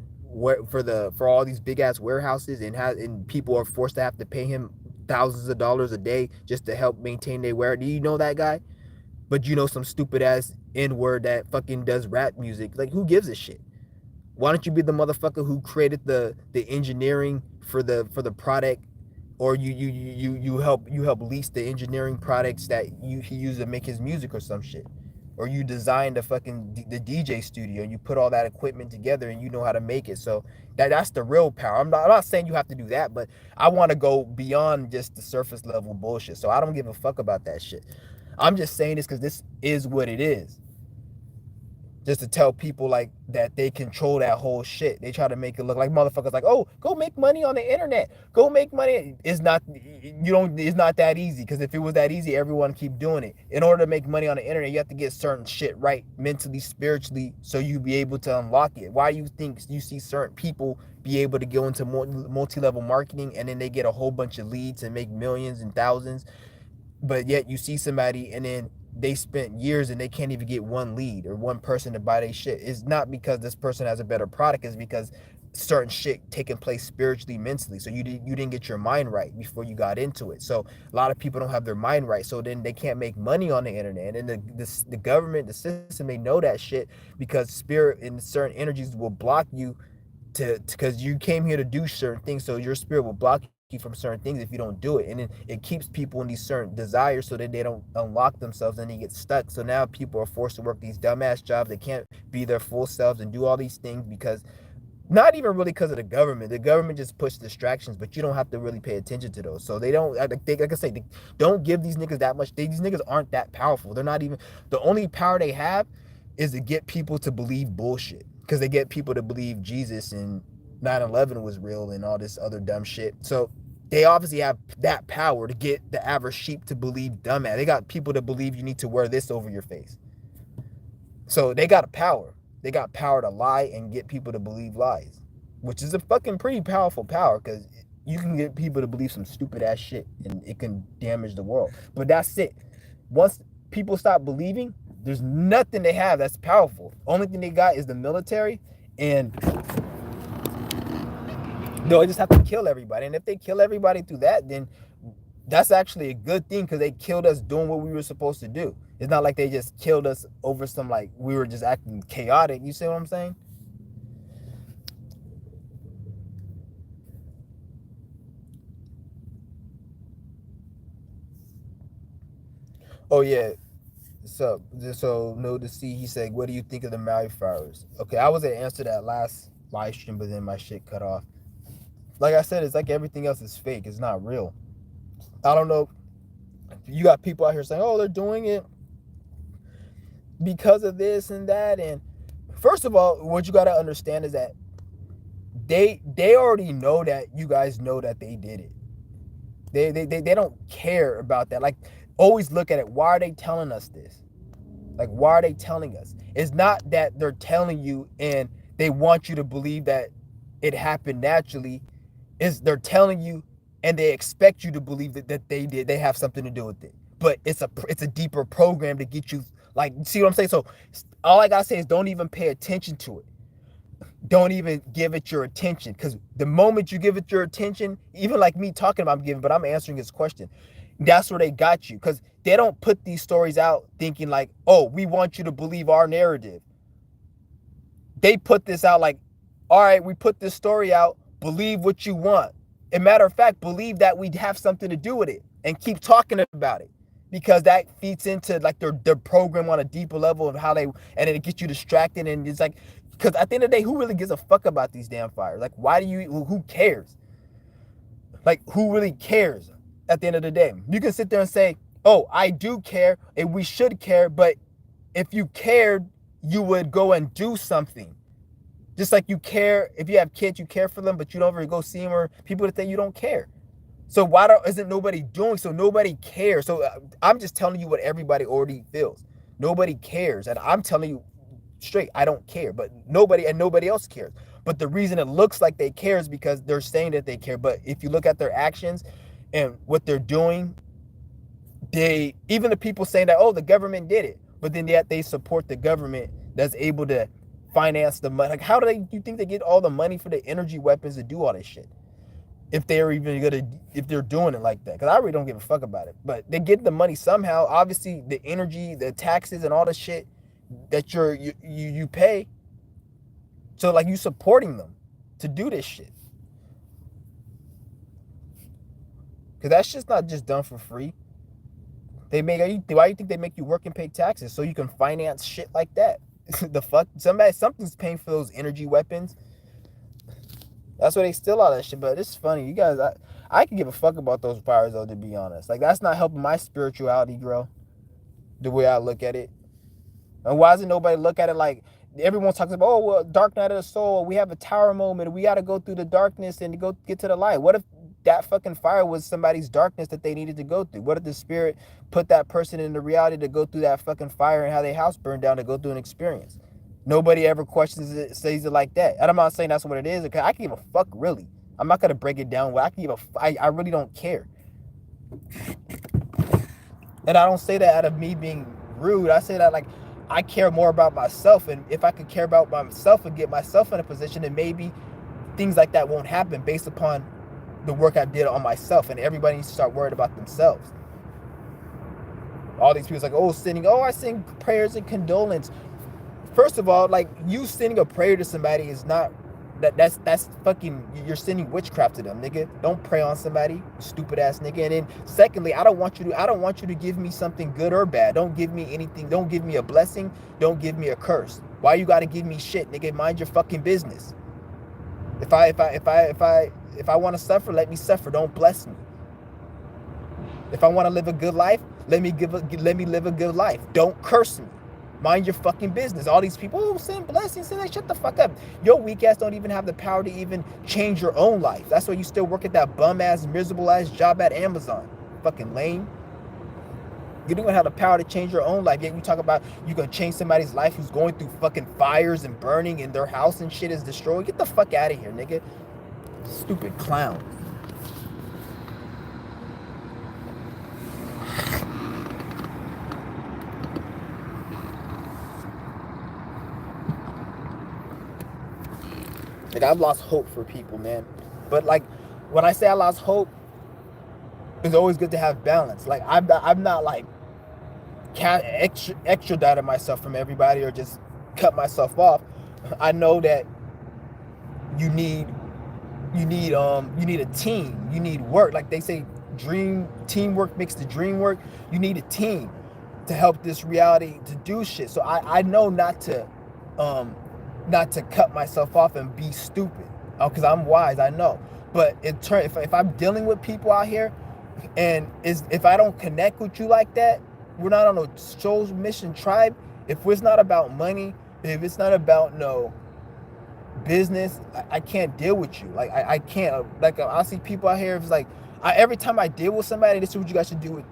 for all these big ass warehouses, and people are forced to have to pay him thousands of dollars a day just to help maintain their warehouse? Do you know that guy? But you know some stupid ass N-word that fucking does rap music. Like, who gives a shit? Why don't you be the motherfucker who created the engineering for the product, or you help lease the engineering products that he used to make his music or some shit, or you designed the DJ studio and you put all that equipment together and you know how to make it. So that's the real power. I'm not saying you have to do that, but I want to go beyond just the surface level bullshit. So I don't give a fuck about that shit. I'm just saying this because this is what it is. Just to tell people like that they control that whole shit. They try to make it look like motherfuckers like, oh, go make money on the internet. Go make money. It's not, you don't, it's not that easy, because if it was that easy, everyone keep doing it. In order to make money on the internet, you have to get certain shit right mentally, spiritually, so you be able to unlock it. Why you think you see certain people be able to go into multi-level marketing and then they get a whole bunch of leads and make millions and thousands, but yet you see somebody and then they spent years and they can't even get one lead or one person to buy their shit? It's not because this person has a better product, it's because certain shit taking place spiritually, mentally. So you didn't get your mind right before you got into it. So a lot of people don't have their mind right, so then they can't make money on the internet. And the government, the system, they know that shit, because spirit and certain energies will block you to, because you came here to do certain things, so your spirit will block you from certain things if you don't do it. And it keeps people in these certain desires so that they don't unlock themselves and they get stuck. So now people are forced to work these dumbass jobs. They can't be their full selves and do all these things, because not even really because of the government. The government just puts distractions, but you don't have to really pay attention to those. So they don't, like I say, they don't give these niggas that much. These niggas aren't that powerful. They're not even, the only power they have is to get people to believe bullshit, because they get people to believe Jesus and 9/11 was real and all this other dumb shit. So they obviously have that power to get the average sheep to believe dumbass. They got people to believe you need to wear this over your face. So they got a power. They got power to lie and get people to believe lies, which is a fucking pretty powerful power, because you can get people to believe some stupid ass shit and it can damage the world. But that's it. Once people stop believing, there's nothing they have that's powerful. Only thing they got is the military, and they'll just have to kill everybody. And if they kill everybody through that, then that's actually a good thing, because they killed us doing what we were supposed to do. It's not like they just killed us over some, like, we were just acting chaotic. You see what I'm saying? Oh yeah. So no to see. He said, "What do you think of the Maui flowers?" Okay, I was gonna answer that last live stream, but then my shit cut off. Like I said, it's like everything else is fake. It's not real. I don't know. You got people out here saying, oh, they're doing it because of this and that. And first of all, what you got to understand is that they already know that you guys know that they did it. They don't care about that. Like, always look at it. Why are they telling us this? Like, why are they telling us? It's not that they're telling you and they want you to believe that it happened naturally. Is they're telling you and they expect you to believe that they have something to do with it. But it's a deeper program to get you, like, see what I'm saying? So all I gotta say is don't even pay attention to it. Don't even give it your attention, because the moment you give it your attention, even like me talking about giving, but I'm answering his question, that's where they got you, because they don't put these stories out thinking like, oh, we want you to believe our narrative. They put this out like, all right, we put this story out, believe what you want. As a matter of fact, believe that we have something to do with it and keep talking about it, because that feeds into like their program on a deeper level of how they, and it gets you distracted. And it's like, because at the end of the day, who really gives a fuck about these damn fires? Like, why do you, who cares? Like, who really cares at the end of the day? You can sit there and say, oh, I do care and we should care, but if you cared, you would go and do something. Just like you care, if you have kids, you care for them, but you don't ever go see them, or people that think you don't care. So why isn't nobody doing? So nobody cares. So I'm just telling you what everybody already feels. Nobody cares. And I'm telling you straight, I don't care, but nobody else cares. But the reason it looks like they care is because they're saying that they care. But if you look at their actions and what they're doing, even the people saying that, oh, the government did it, but then yet they support the government that's able to finance the money. Like, how do you think they get all the money for the energy weapons to do all this shit? If they're even gonna, if they're doing it like that, because I really don't give a fuck about it. But they get the money somehow. Obviously, the energy, the taxes, and all the shit that you pay. So like, you supporting them to do this shit, because that's just not just done for free. Why do you think they make you work and pay taxes? So you can finance shit like that. The fuck, something's paying for those energy weapons. That's why they steal all that shit. But it's funny, you guys. I can give a fuck about those fires though, to be honest. Like, that's not helping my spirituality grow, the way I look at it. And why doesn't nobody look at it like, everyone talks about, oh, well, dark night of the soul, we have a tower moment, we got to go through the darkness and go get to the light. What if that fucking fire was somebody's darkness that they needed to go through? What if the spirit put that person in the reality to go through that fucking fire and have their house burned down to go through an experience? Nobody ever questions it, says it like that. And I'm not saying that's what it is. Okay, I can give a fuck, really. I'm not going to break it down. I really don't care. And I don't say that out of me being rude. I say that like, I care more about myself. And if I could care about myself and get myself in a position, then maybe things like that won't happen based upon the work I did on myself. And everybody needs to start worried about themselves. All these people like, oh, I sing prayers and condolence. First of all, like, you sending a prayer to somebody is not, that's fucking, you're sending witchcraft to them, nigga. Don't pray on somebody, stupid ass nigga. And then secondly, I don't want you to give me something good or bad. Don't give me anything. Don't give me a blessing. Don't give me a curse. Why you gotta give me shit, nigga? Mind your fucking business. If I want to suffer, let me suffer. Don't bless me. If I want to live a good life, let me live a good life. Don't curse me. Mind your fucking business. All these people, send blessings, send that, shut the fuck up. Your weak ass don't even have the power to even change your own life. That's why you still work at that bum ass, miserable ass job at Amazon. Fucking lame. You don't even have the power to change your own life. Yet you talk about you gonna change somebody's life who's going through fucking fires and burning and their house and shit is destroyed. Get the fuck out of here, nigga. Stupid clown. Like, I've lost hope for people, man. But like, when I say I lost hope, it's always good to have balance. Like, I'm not like extradited myself from everybody or just cut myself off. I know that you need a team. You need work. Like they say, teamwork makes the dream work. You need a team to help this reality to do shit. So I know not to cut myself off and be stupid, because I'm wise. I know. But in turn, if I'm dealing with people out here, and if I don't connect with you like that, we're not on a soul mission tribe. If it's not about money, if it's not about no business, I can't deal with you. Like I can't. Like I see people out here. It's like every time I deal with somebody, this is what you guys should do.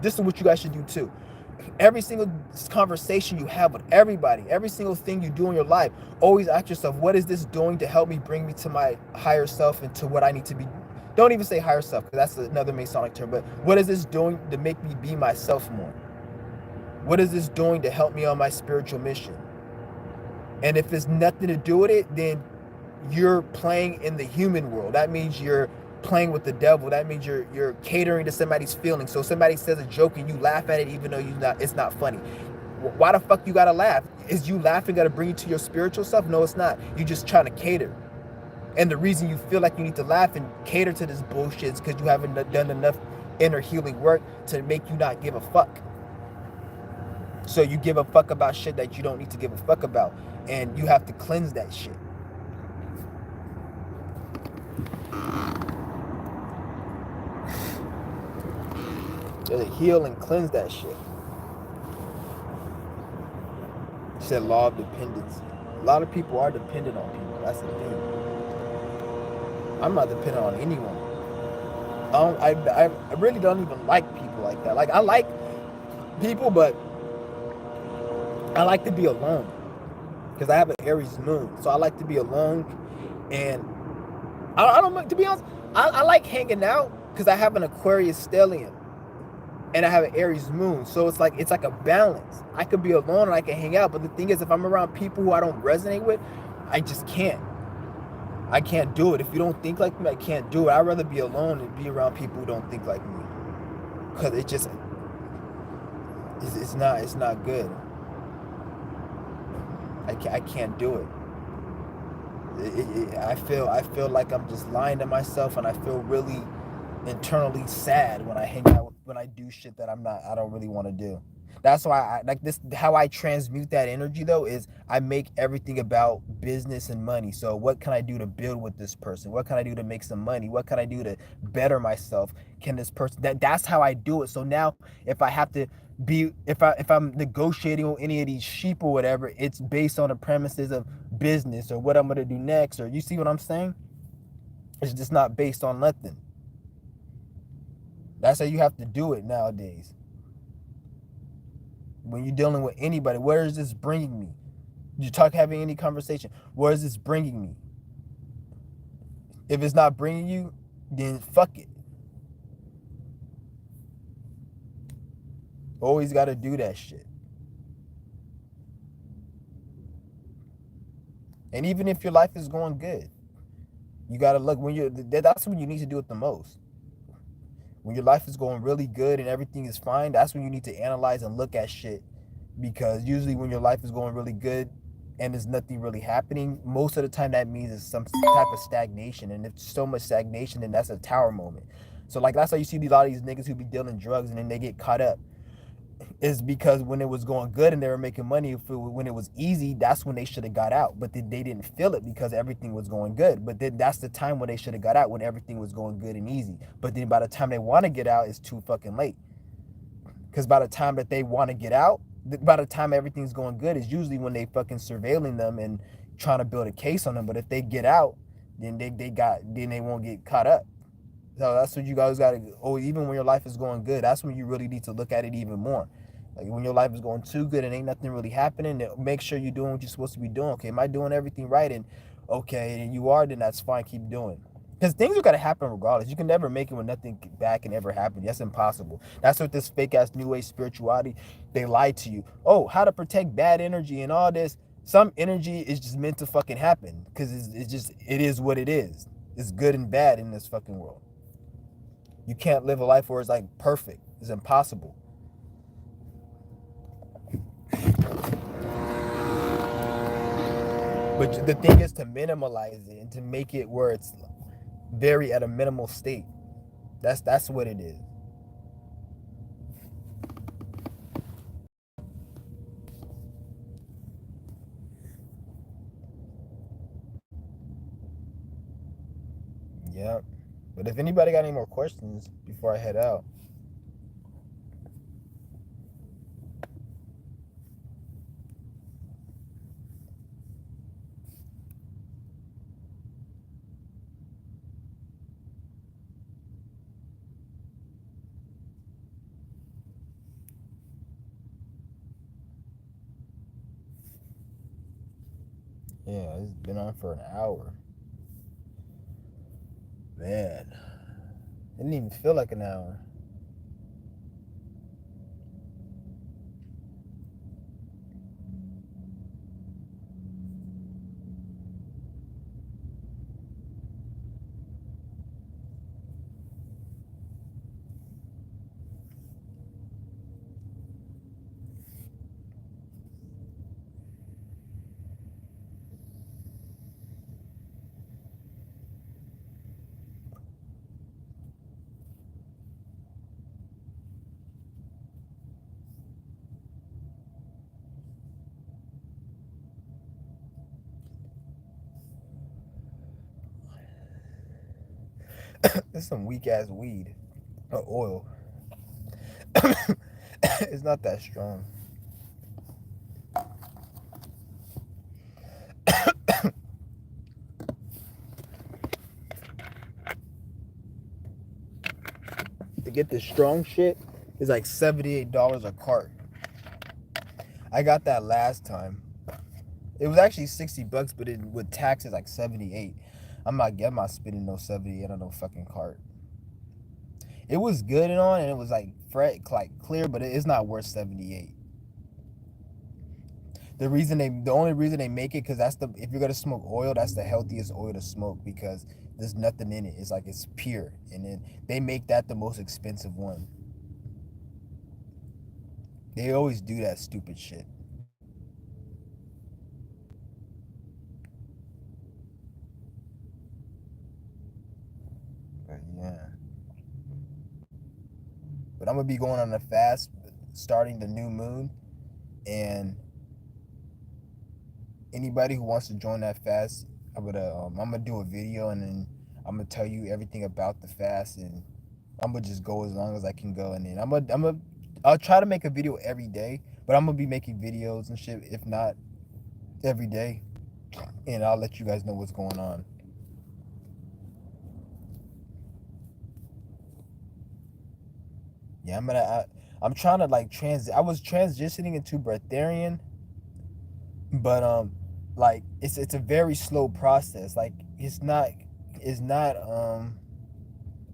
This is what you guys should do too. Every single conversation you have with everybody, every single thing you do in your life, always ask yourself, what is this doing to help me bring me to my higher self and to what I need to be? Don't even say higher self, because that's another Masonic term, but what is this doing to make me be myself more? What is this doing to help me on my spiritual mission? And if it's nothing to do with it, then you're playing in the human world. That means you're playing with the devil. That means you're catering to somebody's feelings. So somebody says a joke and you laugh at it even though it's not funny. Why the fuck you gotta laugh? Is you laughing gonna bring you to your spiritual self? No, it's not. You're just trying to cater. And the reason you feel like you need to laugh and cater to this bullshit is because you haven't done enough inner healing work to make you not give a fuck. So you give a fuck about shit that you don't need to give a fuck about. And you have to cleanse that shit. To heal and cleanse that shit. She said law of dependency. A lot of people are dependent on people. That's the thing. I'm not dependent on anyone. I really don't even like people like that. Like I like people, but I like to be alone because I have an Aries moon, so I like to be alone. And I don't, to be honest, I like hanging out because I have an Aquarius stellium and I have an Aries moon, so it's like a balance. I could be alone and I can hang out, but the thing is, if I'm around people who I don't resonate with, I just can't. I can't do it. If you don't think like me, I can't do it. I'd rather be alone and be around people who don't think like me, because it's not good. I can't do it. I feel like I'm just lying to myself, and I feel really internally sad when I hang out, when I do shit that I don't really want to do. That's why I like this. How I transmute that energy though is I make everything about business and money. So what can I do to build with this person? What can I do to make some money? What can I do to better myself? Can this person that's how I do it. So now if I have to be if I'm negotiating with any of these sheep or whatever, it's based on the premises of business or what I'm gonna do next, or you see what I'm saying? It's just not based on nothing. That's how you have to do it nowadays. When you're dealing with anybody, where is this bringing me? You having any conversation, where is this bringing me? If it's not bringing you, then fuck it. Always got to do that shit. And even if your life is going good, you got to look that's when you need to do it the most. When your life is going really good and everything is fine, that's when you need to analyze and look at shit. Because usually when your life is going really good and there's nothing really happening, most of the time that means it's some type of stagnation. And if so much stagnation, then that's a tower moment. So like that's how you see a lot of these niggas who be dealing drugs and then they get caught up. Is because when it was going good and they were making money, when it was easy, that's when they should have got out. But they didn't feel it because everything was going good. But then that's the time when they should have got out, when everything was going good and easy. But then by the time they want to get out, it's too fucking late. Because by the time that they want to get out, by the time everything's going good is usually when they fucking surveilling them and trying to build a case on them. But if they get out, then they won't get caught up. So that's what you guys got to. Oh, even when your life is going good, that's when you really need to look at it even more. Like when your life is going too good and ain't nothing really happening, then make sure you're doing what you're supposed to be doing. Okay, am I doing everything right? And okay, and you are, then that's fine. Keep doing. Because things are gonna happen regardless. You can never make it when nothing bad can ever happen. That's impossible. That's what this fake ass new age spirituality, they lie to you. Oh, how to protect bad energy and all this. Some energy is just meant to fucking happen because it is what it is. It's good and bad in this fucking world. You can't live a life where it's like perfect. It's impossible. But the thing is to minimalize it and to make it where it's very at a minimal state. That's what it is. Yep. But if anybody got any more questions before I head out. Yeah, it's been on for an hour. Man, it didn't even feel like an hour. It's some weak ass weed or oil. It's not that strong. To get the strong shit is like $78 a cart. I got that last time. It was actually $60, but with taxes like 78. I'm not spending no 78 on no fucking cart. It was good and on, and it was like clear, but it's not worth 78. The only reason they make it, because if you're gonna smoke oil, that's the healthiest oil to smoke, because there's nothing in it. It's like it's pure, and then they make that the most expensive one. They always do that stupid shit. But yeah. But I'm gonna be going on a fast starting the new moon, and anybody who wants to join that fast, I'm gonna do a video, and then I'm gonna tell you everything about the fast, and I'm gonna just go as long as I can go, and then I'll try to make a video every day, but I'm gonna be making videos and shit if not every day, and I'll let you guys know what's going on. Yeah, I'm trying to like I was transitioning into breatharian, but like it's a very slow process. Like it's not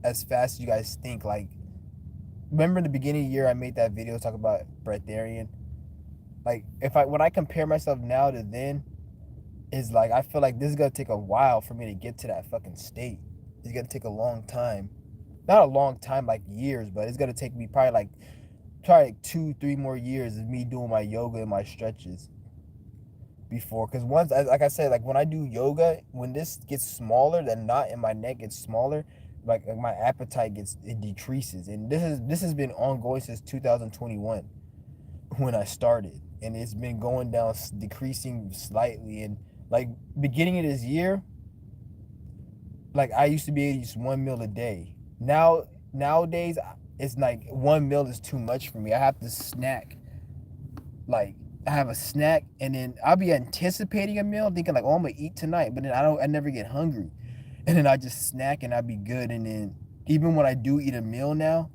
as fast as you guys think. Like, remember in the beginning of the year I made that video talk about breatharian? Like, when I compare myself now to then, is like I feel like this is gonna take a while for me to get to that fucking state. It's gonna take a long time. Not a long time like years, but it's gonna take me probably like 2-3 more years of me doing my yoga and my stretches before. Because once, like I said, like when I do yoga, when this gets smaller, the knot in my neck gets smaller, like my appetite it decreases. And this has been ongoing since 2021 when I started, and it's been going down, decreasing slightly. And like beginning of this year, like I used to be able to eat 1 meal a day. Nowadays, it's like 1 meal is too much for me. I have to snack. Like, I have a snack, and then I'll be anticipating a meal, thinking like, oh, I'm gonna eat tonight, but then I never get hungry, and then I just snack and I'll be good. And then even when I do eat a meal now,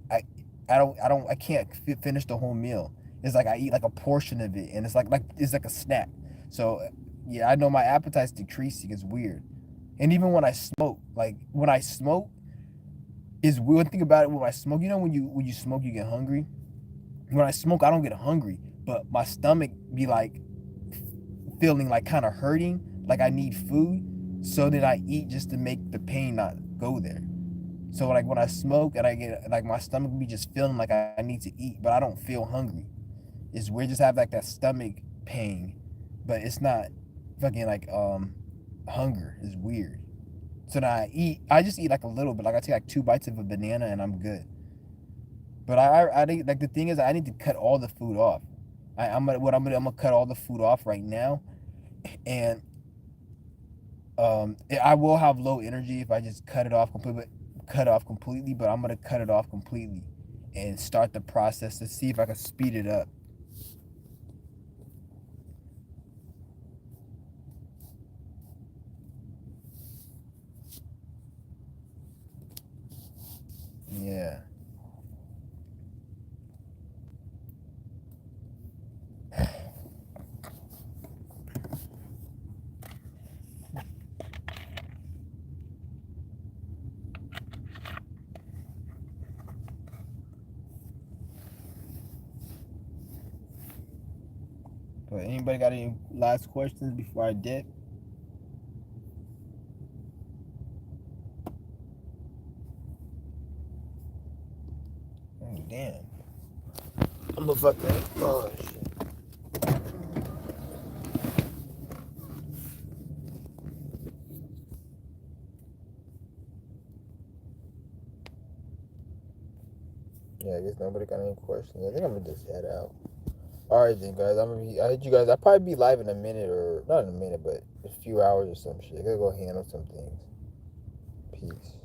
I I can't finish the whole meal. It's like I eat like a portion of it, and it's like a snack. So yeah, I know my appetite's decreasing. It's weird. And even when I smoke, like when I smoke, is weird thing about it. When I smoke, when you smoke, you get hungry. When I smoke, I don't get hungry, but my stomach be like feeling like kind of hurting, like I need food. So then I eat just to make the pain not go there. So like when I smoke and I get like my stomach be just feeling like I need to eat, but I don't feel hungry. It's weird, just have like that stomach pain, but it's not fucking like hunger. It's weird. So now I just eat like a little bit. Like I take like 2 bites of a banana and I'm good. But I think like the thing is I need to cut all the food off. I'm gonna cut all the food off right now, and I will have low energy if I just cut it off completely, but I'm gonna cut it off completely and start the process to see if I can speed it up. Yeah. But anybody got any last questions before I dip? Oh, damn. I'm a fucking. Oh, shit. Yeah, I guess nobody got any questions. I think I'm gonna just head out. All right, then, guys. I hit you guys. I'll probably be live in a minute, or not in a minute, but a few hours or some shit. I gotta go handle some things. Peace.